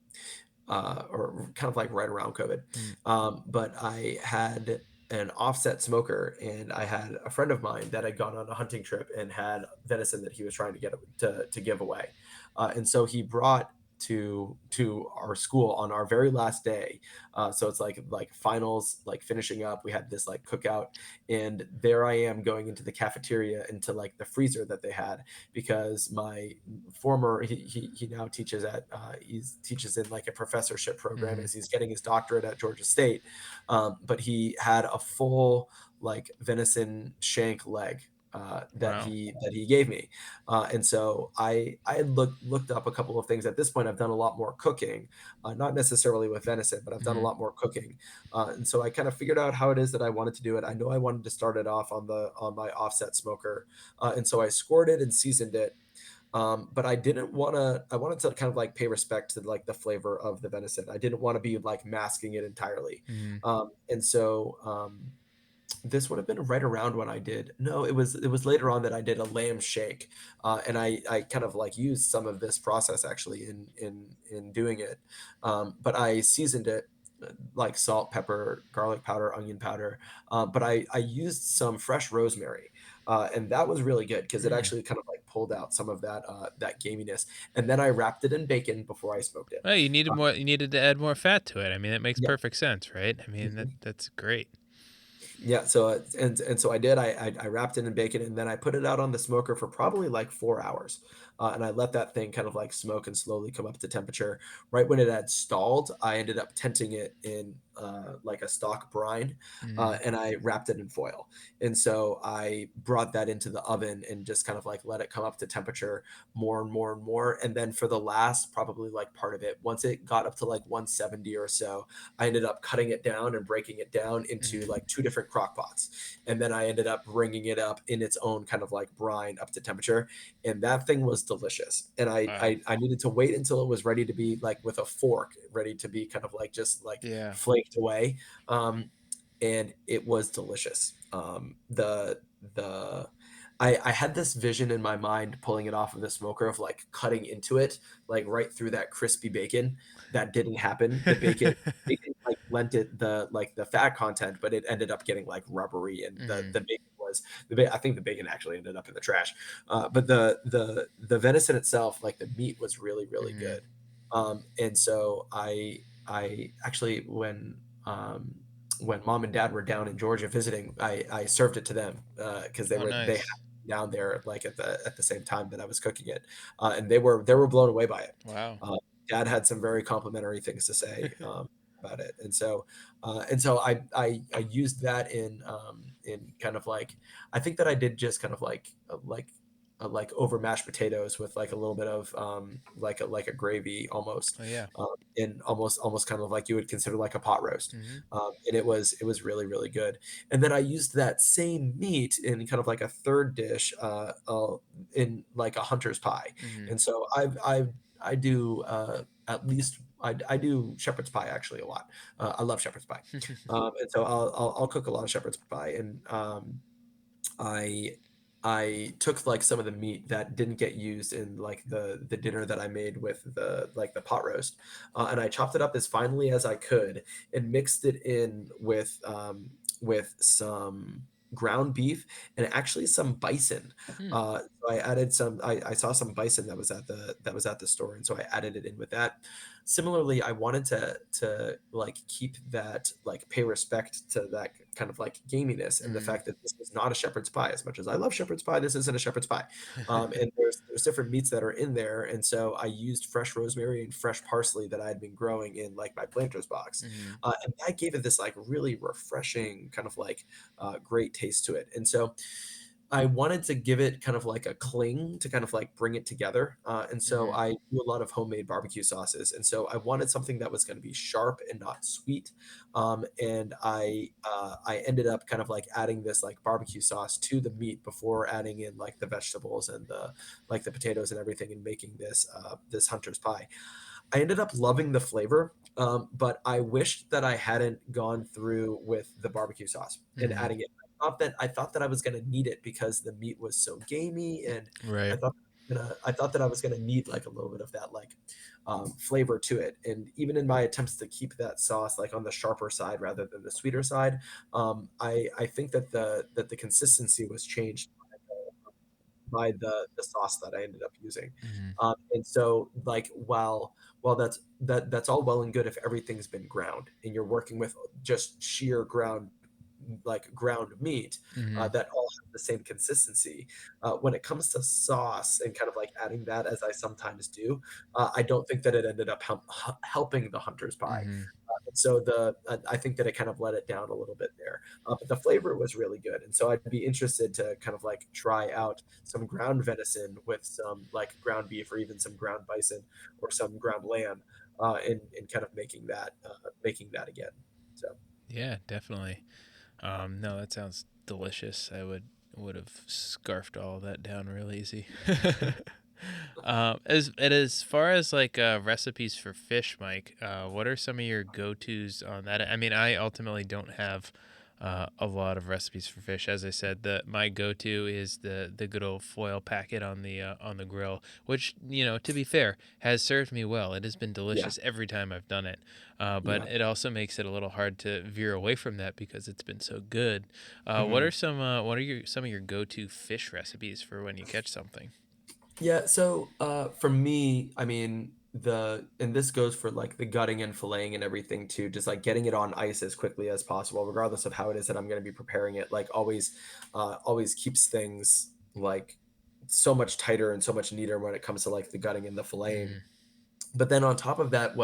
or kind of like right around COVID. Mm. But I had an offset smoker, and I had a friend of mine that had gone on a hunting trip and had venison that he was trying to get to give away, and so he brought to our school on our very last day. So it's like finals, like finishing up. We had this like cookout, and there I am going into the cafeteria into like the freezer that they had, because my former he now teaches at he's teaches in like a professorship program Mhm. as he's getting his doctorate at Georgia State, but he had a full like venison shank leg Wow. that he gave me, and so I had looked up a couple of things. At this point, I've done a lot more cooking, not necessarily with venison, but I've done a Mhm. lot more cooking, and so I kind of figured out how it is that I wanted to do it. I know I wanted to start it off on my offset smoker, and so I scored it and seasoned it, but I didn't wanna I wanted to kind of, like, pay respect to, like, the flavor of the venison. I didn't wanna be, like, masking it entirely. Mhm. And so, this would have been right around when I did no, it was later on that I did a lamb shake, and I kind of, like, used some of this process actually in doing it. But I seasoned it, like salt, pepper, garlic powder, onion powder, but I used some fresh rosemary, and that was really good because it Mm. actually kind of, like, pulled out some of that gaminess, and then I wrapped it in bacon before I smoked it. Well, Uh, you needed to add more fat to it. I mean, that makes yeah. perfect sense, right? I mean, Mhm. that's great. Yeah, so, and so I did, I wrapped it in bacon, and then I put it out on the smoker for probably, like, 4 hours, and I let that thing kind of, like, smoke and slowly come up to temperature. Right when it had stalled, I ended up tenting it in, like, a stock brine, Mhm. and I wrapped it in foil, and so I brought that into the oven and just kind of, like, let it come up to temperature more and more and more, and then for the last probably, like, part of it, once it got up to, like, 170 or so, I ended up cutting it down and breaking it down into Mhm. like two different crock pots. And then I ended up bringing it up in its own kind of like brine up to temperature. And that thing was delicious. And Wow. I needed to wait until it was ready to be like with a fork, ready to be kind of like just like Yeah. flaked away. And it was delicious. The I had this vision in my mind pulling it off of the smoker of like cutting into it, like right through that crispy bacon. That didn't happen. The bacon like lent it the fat content, but it ended up getting like rubbery, and Mhm. the bacon was I think the bacon actually ended up in the trash. But the venison itself, like the meat was really, really Mhm. good. And so I actually when mom and dad were down in Georgia visiting, I served it to them because Oh, they had nice. down there like at the same time that I was cooking it, and they were blown away by it. Wow. Dad had some very complimentary things to say about it, and so I used that in kind of like I think that I did just kind of like over mashed potatoes with like a little bit of like a gravy almost, Oh, yeah. and almost kind of like you would consider like a pot roast, Mhm. and it was really, really good. And then I used that same meat in kind of like a third dish, in like a hunter's pie. Mhm. And so I do at least I do shepherd's pie actually a lot. I love shepherd's pie, and so I'll cook a lot of shepherd's pie, and I I took like some of the meat that didn't get used in like the dinner that I made with the like the pot roast, and I chopped it up as finely as I could and mixed it in with some ground beef and actually some bison. Hmm. So I added some. I saw some bison that was at the store, and so I added it in with that. Similarly, I wanted to like keep that like pay respect to that kind of like gaminess and the Mhm. fact that this was not a shepherd's pie. As much as I love shepherd's pie, this isn't a shepherd's pie. And there's different meats that are in there, and so I used fresh rosemary and fresh parsley that I had been growing in like my planter's box, Mhm. and that gave it this like really refreshing kind of like great taste to it. And so I wanted to give it kind of like a cling to kind of like bring it together. And so Mhm. I do a lot of homemade barbecue sauces. And so I wanted something that was going to be sharp and not sweet. And I ended up kind of like adding this like barbecue sauce to the meat before adding in like the vegetables and the like the potatoes and everything and making this hunter's pie. I ended up loving the flavor, but I wished that I hadn't gone through with the barbecue sauce and Mhm. adding it. I thought that I was gonna need it because the meat was so gamey, and Right. I thought that I was gonna need like a little bit of that like flavor to it. And even in my attempts to keep that sauce like on the sharper side rather than the sweeter side, I think that the consistency was changed by the sauce that I ended up using. Mhm. And so like while that's all well and good if everything's been ground and you're working with just sheer ground like ground meat Mhm. that all have the same consistency. When it comes to sauce and kind of like adding that as I sometimes do, I don't think that it ended up helping the hunter's pie. Mhm. And so I think that it kind of let it down a little bit there. But the flavor was really good, and so I'd be interested to kind of like try out some ground venison with some like ground beef or even some ground bison or some ground lamb, and kind of making that again. So Yeah, definitely. No, that sounds delicious. I would have scarfed all that down real easy. As far as like recipes for fish, Mike, what are some of your go tos on that? I mean, I ultimately don't have a lot of recipes for fish. As I said, the my go to is the good old foil packet on the grill, which to be fair, has served me well. It has been yeah, delicious every time I've done it. But yeah. it also makes it a little hard to veer away from that because it's been so good. Mhm. What are some of your go to fish recipes for when you catch something? Yeah, so for me, I mean, and this goes for like the gutting and filleting and everything too, just like getting it on ice as quickly as possible, regardless of how it is that I'm going to be preparing it. Like always keeps things like so much tighter and so much neater when it comes to like the gutting and the filleting. Mm-hmm. But then on top of that,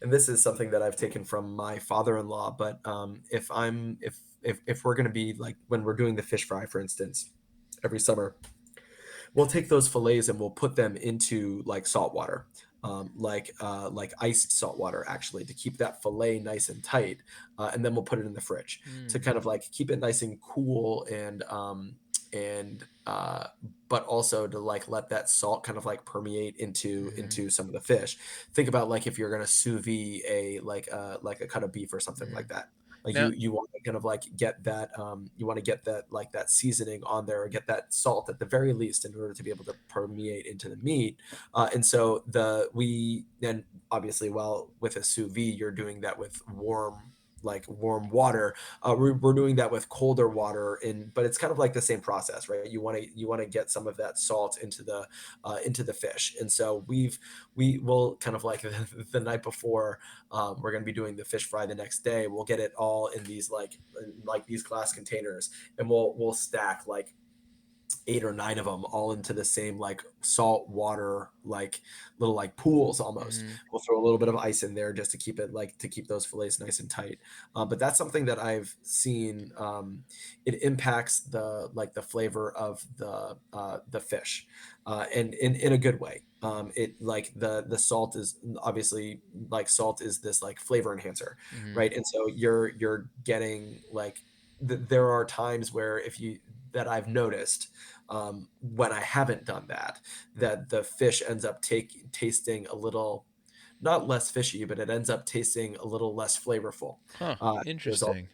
and this is something that I've taken from my father-in-law, but if we're going to be like when we're doing the fish fry, for instance, every summer we'll take those fillets and we'll put them into like salt water, like iced salt water actually, to keep that fillet nice and tight, and then we'll put it in the fridge to Mm-hmm. kind of like keep it nice and cool and but also to like let that salt kind of like permeate Mm-hmm. into some of the fish. Think about like if you're gonna sous vide like a cut of beef or something Mm-hmm. like that. Like Now, you want to kind of like get that you want to get that like that seasoning on there or get that salt at the very least in order to be able to permeate into the meat. And so the we then obviously well with a sous vide you're doing that with warm water. We're doing that with colder water, but it's kind of like the same process, right? You want to get some of that salt into the fish, and so we will kind of like the night before we're going to be doing the fish fry the next day. We'll get it all in these like these glass containers, and we'll stack like 8 or 9 of them all into the same like salt water like little like pools almost. mm-hmm. We'll throw a little bit of ice in there just to keep it like to keep those fillets nice and tight. But that's something that I've seen. It impacts the flavor of the fish, and in a good way. It like the salt is obviously like salt is this like flavor enhancer, Mm-hmm. right? And so you're getting like there are times where if you that I've noticed when I haven't done that, that the fish ends up tasting a little not less fishy, but it ends up tasting a little less flavorful. Huh. Result. Interesting.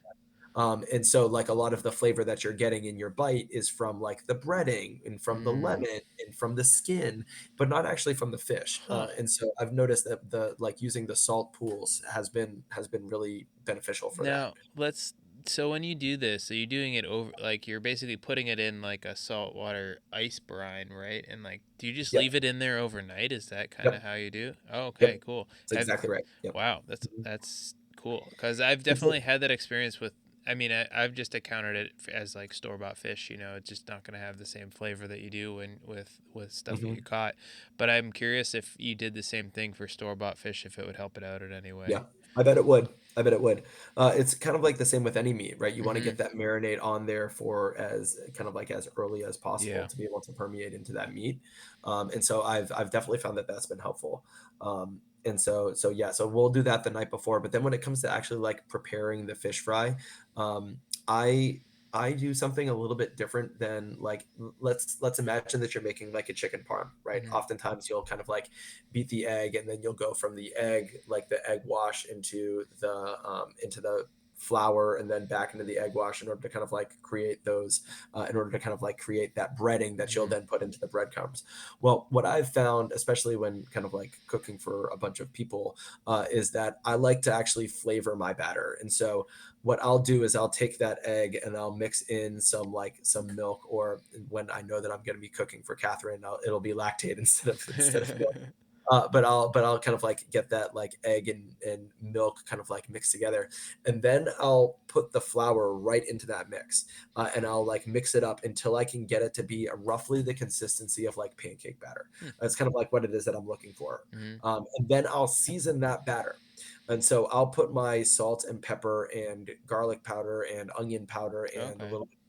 And so like a lot of the flavor that you're getting in your bite is from like the breading and from the Mm, lemon and from the skin, but not actually from the fish. huh. And so I've noticed that the like using the salt pools has been really beneficial for that. Now, let's so when you do this, so you're doing it over like you're basically putting it in like a saltwater ice brine, right? And like do you just Yep. leave it in there overnight? Is that kind of Yep. how you do it? Oh, okay, Yep. cool. That's Have exactly right. Yep. Wow, Mhm. that's cool cuz I've It's a, definitely had that experience with I mean, I've just encountered it as like store-bought fish, you know, it's just not going to have the same flavor that you do when with stuff that you mhm. caught. But I'm curious if you did the same thing for store-bought fish if it would help it out in any way. Yeah, I bet it would. I bet it would. It's kind of like the same with any meat, right? You want to Mhm. get that marinade on there for as kind of like as early as possible Yeah. to be able to permeate into that meat. And so I've definitely found that that's been helpful. And so yeah, so we'll do that the night before. But then when it comes to actually like preparing the fish fry, um, I I do something a little bit different than like let's imagine that you're making like a chicken parm, right? Mhm. Oftentimes you'll kind of like beat the egg, and then you'll go from the egg, like the egg wash, into the flour, and then back into the egg wash in order to kind of like create those, in order to kind of like create that breading that you'll Mhm. then put into the breadcrumbs. Well, what I've found, especially when kind of like cooking for a bunch of people, is that I like to actually flavor my batter, and so what I'll do is I'll take that egg and I'll mix in some milk, or when I know that I'm going to be cooking for Catherine, it'll be lactate instead of milk. But I'll kind of like get that like egg and milk kind of like mixed together, and then I'll put the flour right into that mix, and I'll like mix it up until I can get it to be roughly the consistency of like pancake batter. Hmm. That's kind of like what it is that I'm looking for, Mhm. and then I'll season that batter. And so I'll put my salt and pepper and garlic powder and onion powder and a Okay. little bit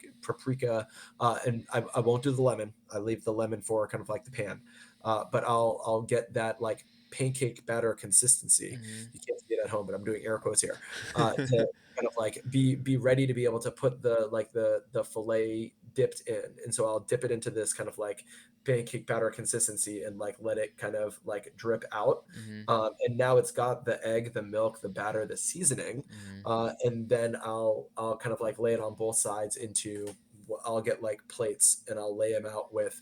of paprika, and I won't do the lemon. I leave the lemon for kind of like the pan, but I'll get that like pancake batter consistency. Mhm. You can't see it at home, but I'm doing air quotes here, to kind of like be ready to be able to put the fillet dipped in. And so I'll dip it into this kind of like pancake batter consistency and like let it kind of like drip out. Mhm. And now it's got the egg, the milk, the batter, the seasoning, Mhm. and then I'll kind of like lay it on both sides into. I'll get like plates and I'll lay them out with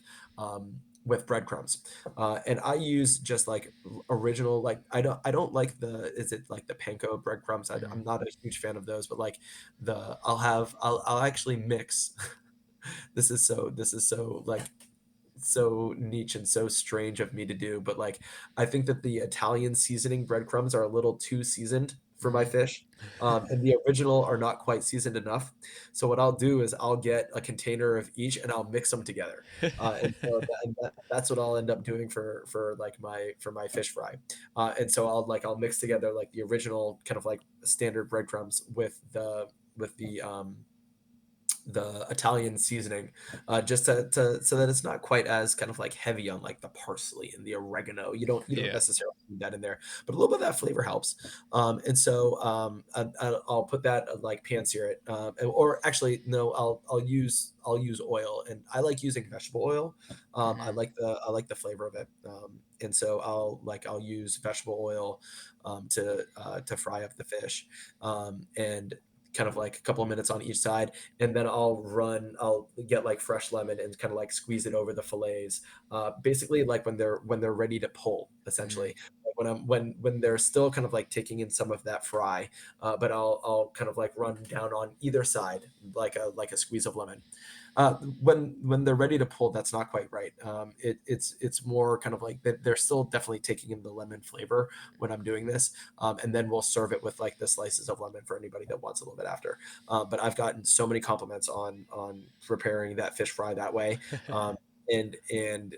breadcrumbs, and I use just like original, like I don't like the, is it like the panko breadcrumbs? I'm Mhm. not a huge fan of those, but like I'll actually mix. This is so like so niche and so strange of me to do, but like I think that the Italian seasoning breadcrumbs are a little too seasoned for my Mhm. fish, and the original are not quite seasoned enough. So what I'll do is I'll get a container of each and I'll mix them together, that's what I'll end up doing for like my fish fry. And so I'll mix together like the original kind of like standard breadcrumbs with the Italian seasoning, just to so that it's not quite as kind of like heavy on like the parsley and the oregano. You don't Yeah. necessarily need that in there, but a little bit of that flavor helps. I'll put that, like pan sear it, or actually no, I'll use oil, and I like using vegetable oil. I Mhm. like the flavor of it, and so I'll use vegetable oil, to fry up the fish, and kind of like a couple of minutes on each side, and then I'll get like fresh lemon and kind of like squeeze it over the fillets, basically like when they're ready to pull, essentially, Mhm. like when they're still kind of like taking in some of that fry, but I'll kind of like run down on either side like a squeeze of lemon. When they're ready to pull, that's not quite right. It's more kind of like they're still definitely taking in the lemon flavor when I'm doing this, and then we'll serve it with like the slices of lemon for anybody that wants a little bit after. But I've gotten so many compliments on preparing that fish fry that way, and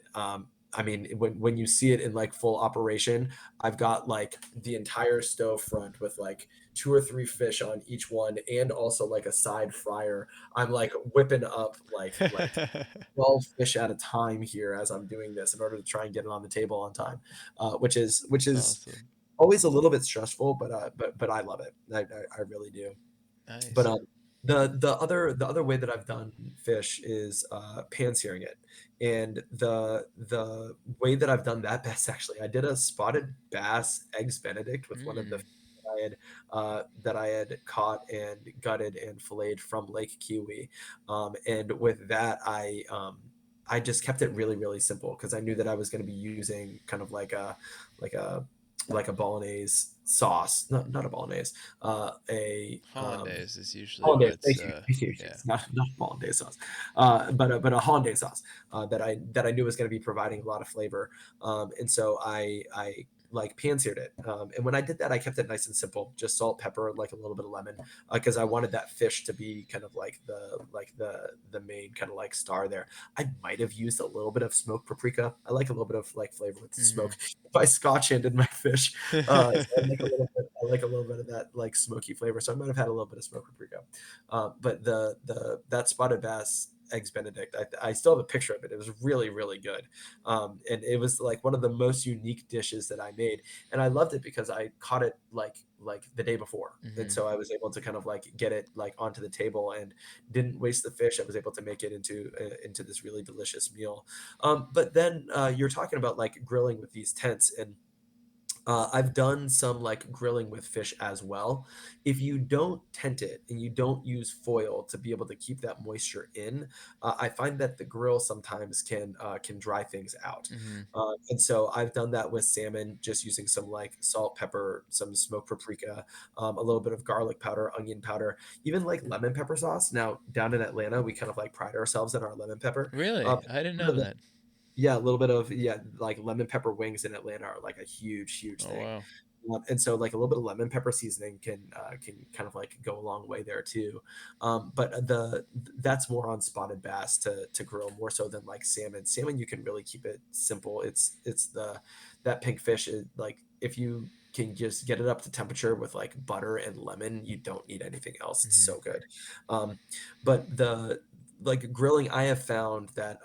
I mean, when you see it in like full operation, I've got like the entire stove front with like two or three fish on each one, and also like a side fryer. I'm like whipping up like 12 fish at a time here as I'm doing this in order to try and get it on the table on time, which is Awesome. always a little bit stressful, but I love it. I really do. But Nice. The other way that I've done fish is pan searing it, and the way that I've done that best actually, I did a spotted bass eggs Benedict with one of the Mm. fish that I had caught and gutted and filleted from Lake Kiwi, and with that I just kept it really really simple because I knew that I was going to be using kind of like a like a bolognese sauce, not a bolognese, a Hollandaise is usually hollandaise. what's Thank you, thank you. yeah. It's not hollandaise sauce, but a hollandaise sauce that I knew was going to be providing a lot of flavor, and so I like pan seared it, and when I did that, I kept it nice and simple, just salt, pepper, like a little bit of lemon, because I wanted that fish to be kind of like the main kind of like star there. I might have used a little bit of smoked paprika. I like a little bit of like flavor with the smoke. Mhm. If I Scotch ended my fish, I like a little bit of that like smoky flavor. So I might have had a little bit of smoked paprika. But that spotted bass eggs Benedict, I still have a picture of it. It was really really good, and it was like one of the most unique dishes that I made, and I loved it because I caught it like the day before, and Mhm. so I was able to kind of like get it like onto the table and didn't waste the fish. I was able to make it into this really delicious meal. But then you're talking about like grilling with these tents, and I've done some like grilling with fish as well. If you don't tent it and you don't use foil to be able to keep that moisture in, I find that the grill sometimes can dry things out. Mhm. And so I've done that with salmon, just using some like salt, pepper, some smoked paprika, a little bit of garlic powder, onion powder, even like lemon pepper sauce. Now down in Atlanta, we kind of like pride ourselves in our lemon pepper. Really? I didn't know that. Yeah, a little bit of like lemon pepper wings in Atlanta are like a huge, huge Oh thing. wow. And so like a little bit of lemon pepper seasoning can kind of like go a long way there too. But that's more on spotted bass to grill more so than like salmon. Salmon you can really keep it simple. It's the that pink fish is like if you can just get it up to temperature with like butter and lemon, you don't need anything else. It's Mhm. so good. Um, but the like grilling, I have found that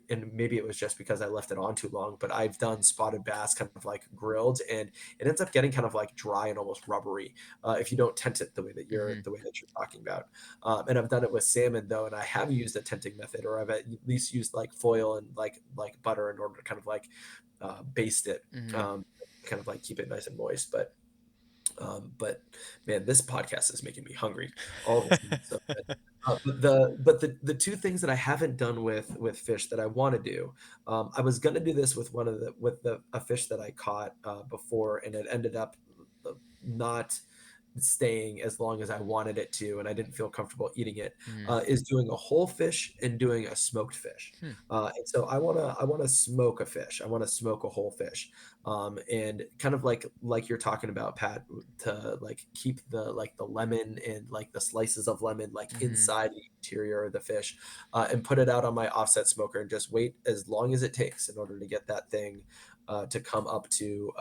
and maybe it was just because I left it on too long, but I've done spotted bass kind of like grilled, and it ends up getting kind of like dry and almost rubbery if you don't tent it Mhm. the way that you're talking about. And I've done it with salmon though, and I have used a tenting method, or I've at least used like foil and like butter in order to kind of like baste it, Mhm. um, kind of like keep it nice and moist. But man, this podcast is making me hungry. All this is so good. But the two things that I haven't done with fish that I want to do, I was gonna do this with one of the with the a fish that I caught before, and it ended up not staying as long as I wanted it to, and I didn't feel comfortable eating it. Mhm. Is doing a whole fish and doing a smoked fish. Hmm. And so I wanna smoke a fish. I want to smoke a whole fish, and kind of like you're talking about, Pat, to like keep the lemon and like the slices of lemon like Mhm. inside the interior of the fish, and put it out on my offset smoker and just wait as long as it takes in order to get that thing to come up to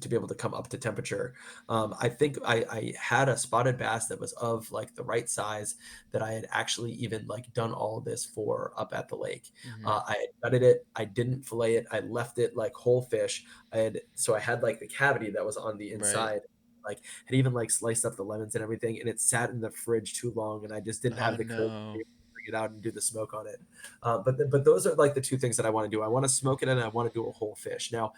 be able to come up to temperature. I think I had a spotted bass that was of like the right size that I had actually even like done all of this for up at the lake. Mhm. I had gutted it. I didn't fillet it. I left it like whole fish. I had like the cavity that was on the Right. inside. Like had even like sliced up the lemons and everything, and it sat in the fridge too long, and I just didn't Oh have the courage to be no. able to bring it out and do the smoke on it. But those are like the two things that I want to do. I want to smoke it and I want to do a whole fish. Now,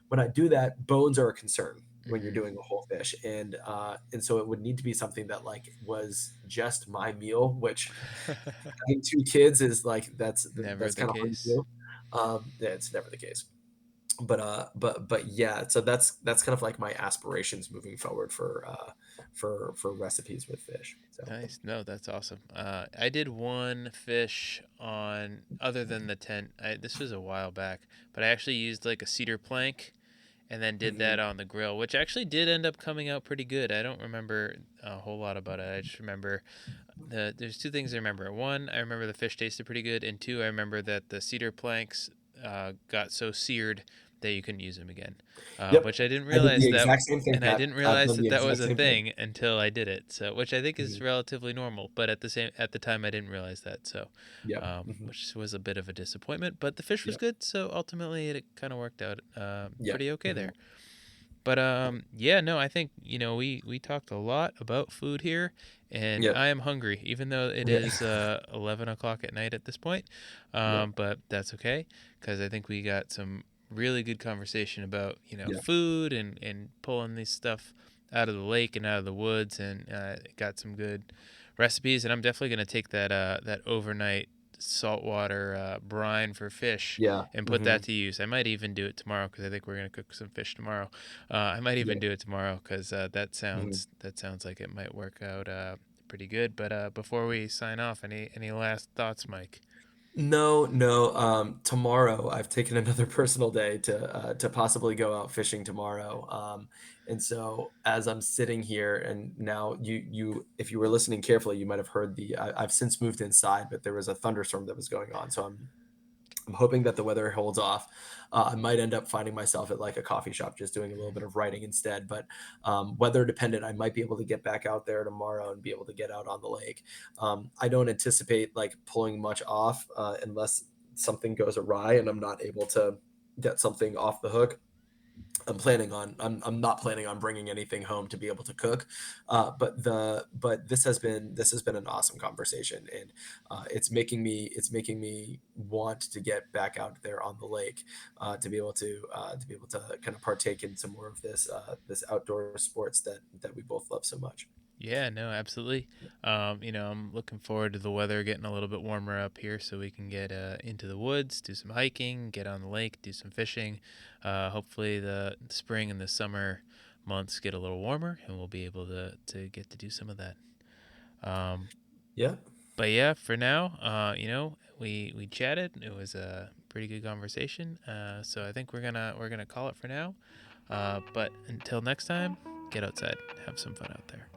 when I do that, bones are a concern when you're Mhm. doing a whole fish, and so it would need to be something that like was just my meal, which having two kids is like Never that's the kind of hard to case. do. Yeah, it's never the case. But yeah, so that's kind of like my aspirations moving forward for recipes with fish. So Nice. No, that's awesome. I did one fish on other than the tent. This was a while back, but I actually used like a cedar plank and then did that mhm. on the grill, which actually did end up coming out pretty good. I don't remember a whole lot about it. I just remember there's two things I remember. One, I remember the fish tasted pretty good, and two, I remember that the cedar planks got so seared that you couldn't use them again, Yep, which I didn't I did realize the that, exact same thing, and I Pat. didn't I've realize done that the that exact was a same thing. thing until I did it. So, which I think is Mhm. relatively normal, but at the time I didn't realize that. So, Yep. Mhm. which was a bit of a disappointment. But the fish was Yep. good, so ultimately it kind of worked out Yep. pretty okay Mhm. there. But yeah, no, I think we talked a lot about food here, and Yep. I am hungry, even though it Yeah. is 11 o'clock at night at this point. Yep. But that's okay, because I think we got some really good conversation about Yeah. food and pulling this stuff out of the lake and out of the woods, and got some good recipes. And I'm definitely gonna take that overnight saltwater brine for fish Yeah. and put Hmm. that to use. I might even do it tomorrow because I think we're gonna cook some fish tomorrow. I might even Yep. do it tomorrow because that Hmm. sounds like it might work out pretty good. But before we sign off, any last thoughts, Mike? No, no. Tomorrow I've taken another personal day to possibly go out fishing tomorrow. And so as I'm sitting here, and now if you were listening carefully, you might have heard I've since moved inside, but there was a thunderstorm that was going on. So I'm hoping that the weather holds off. I might end up finding myself at like a coffee shop just doing a little bit of writing instead. But weather dependent, I might be able to get back out there tomorrow and be able to get out on the lake. I don't anticipate like pulling much off unless something goes awry and I'm not able to get something off the hook. I'm not planning on bringing anything home to be able to cook, but this has been an awesome conversation, and it's making me want to get back out there on the lake to be able to kind of partake in some more of this outdoor sports that we both love so much. Yeah, no, absolutely. I'm looking forward to the weather getting a little bit warmer up here so we can get into the woods, do some hiking, get on the lake, do some fishing. Hopefully, the spring and the summer months get a little warmer and we'll be able to get to do some of that. Um, Yeah, but yeah, for now, we chatted. It was a pretty good conversation. So I think we're gonna call it for now. But until next time, get outside, have some fun out there.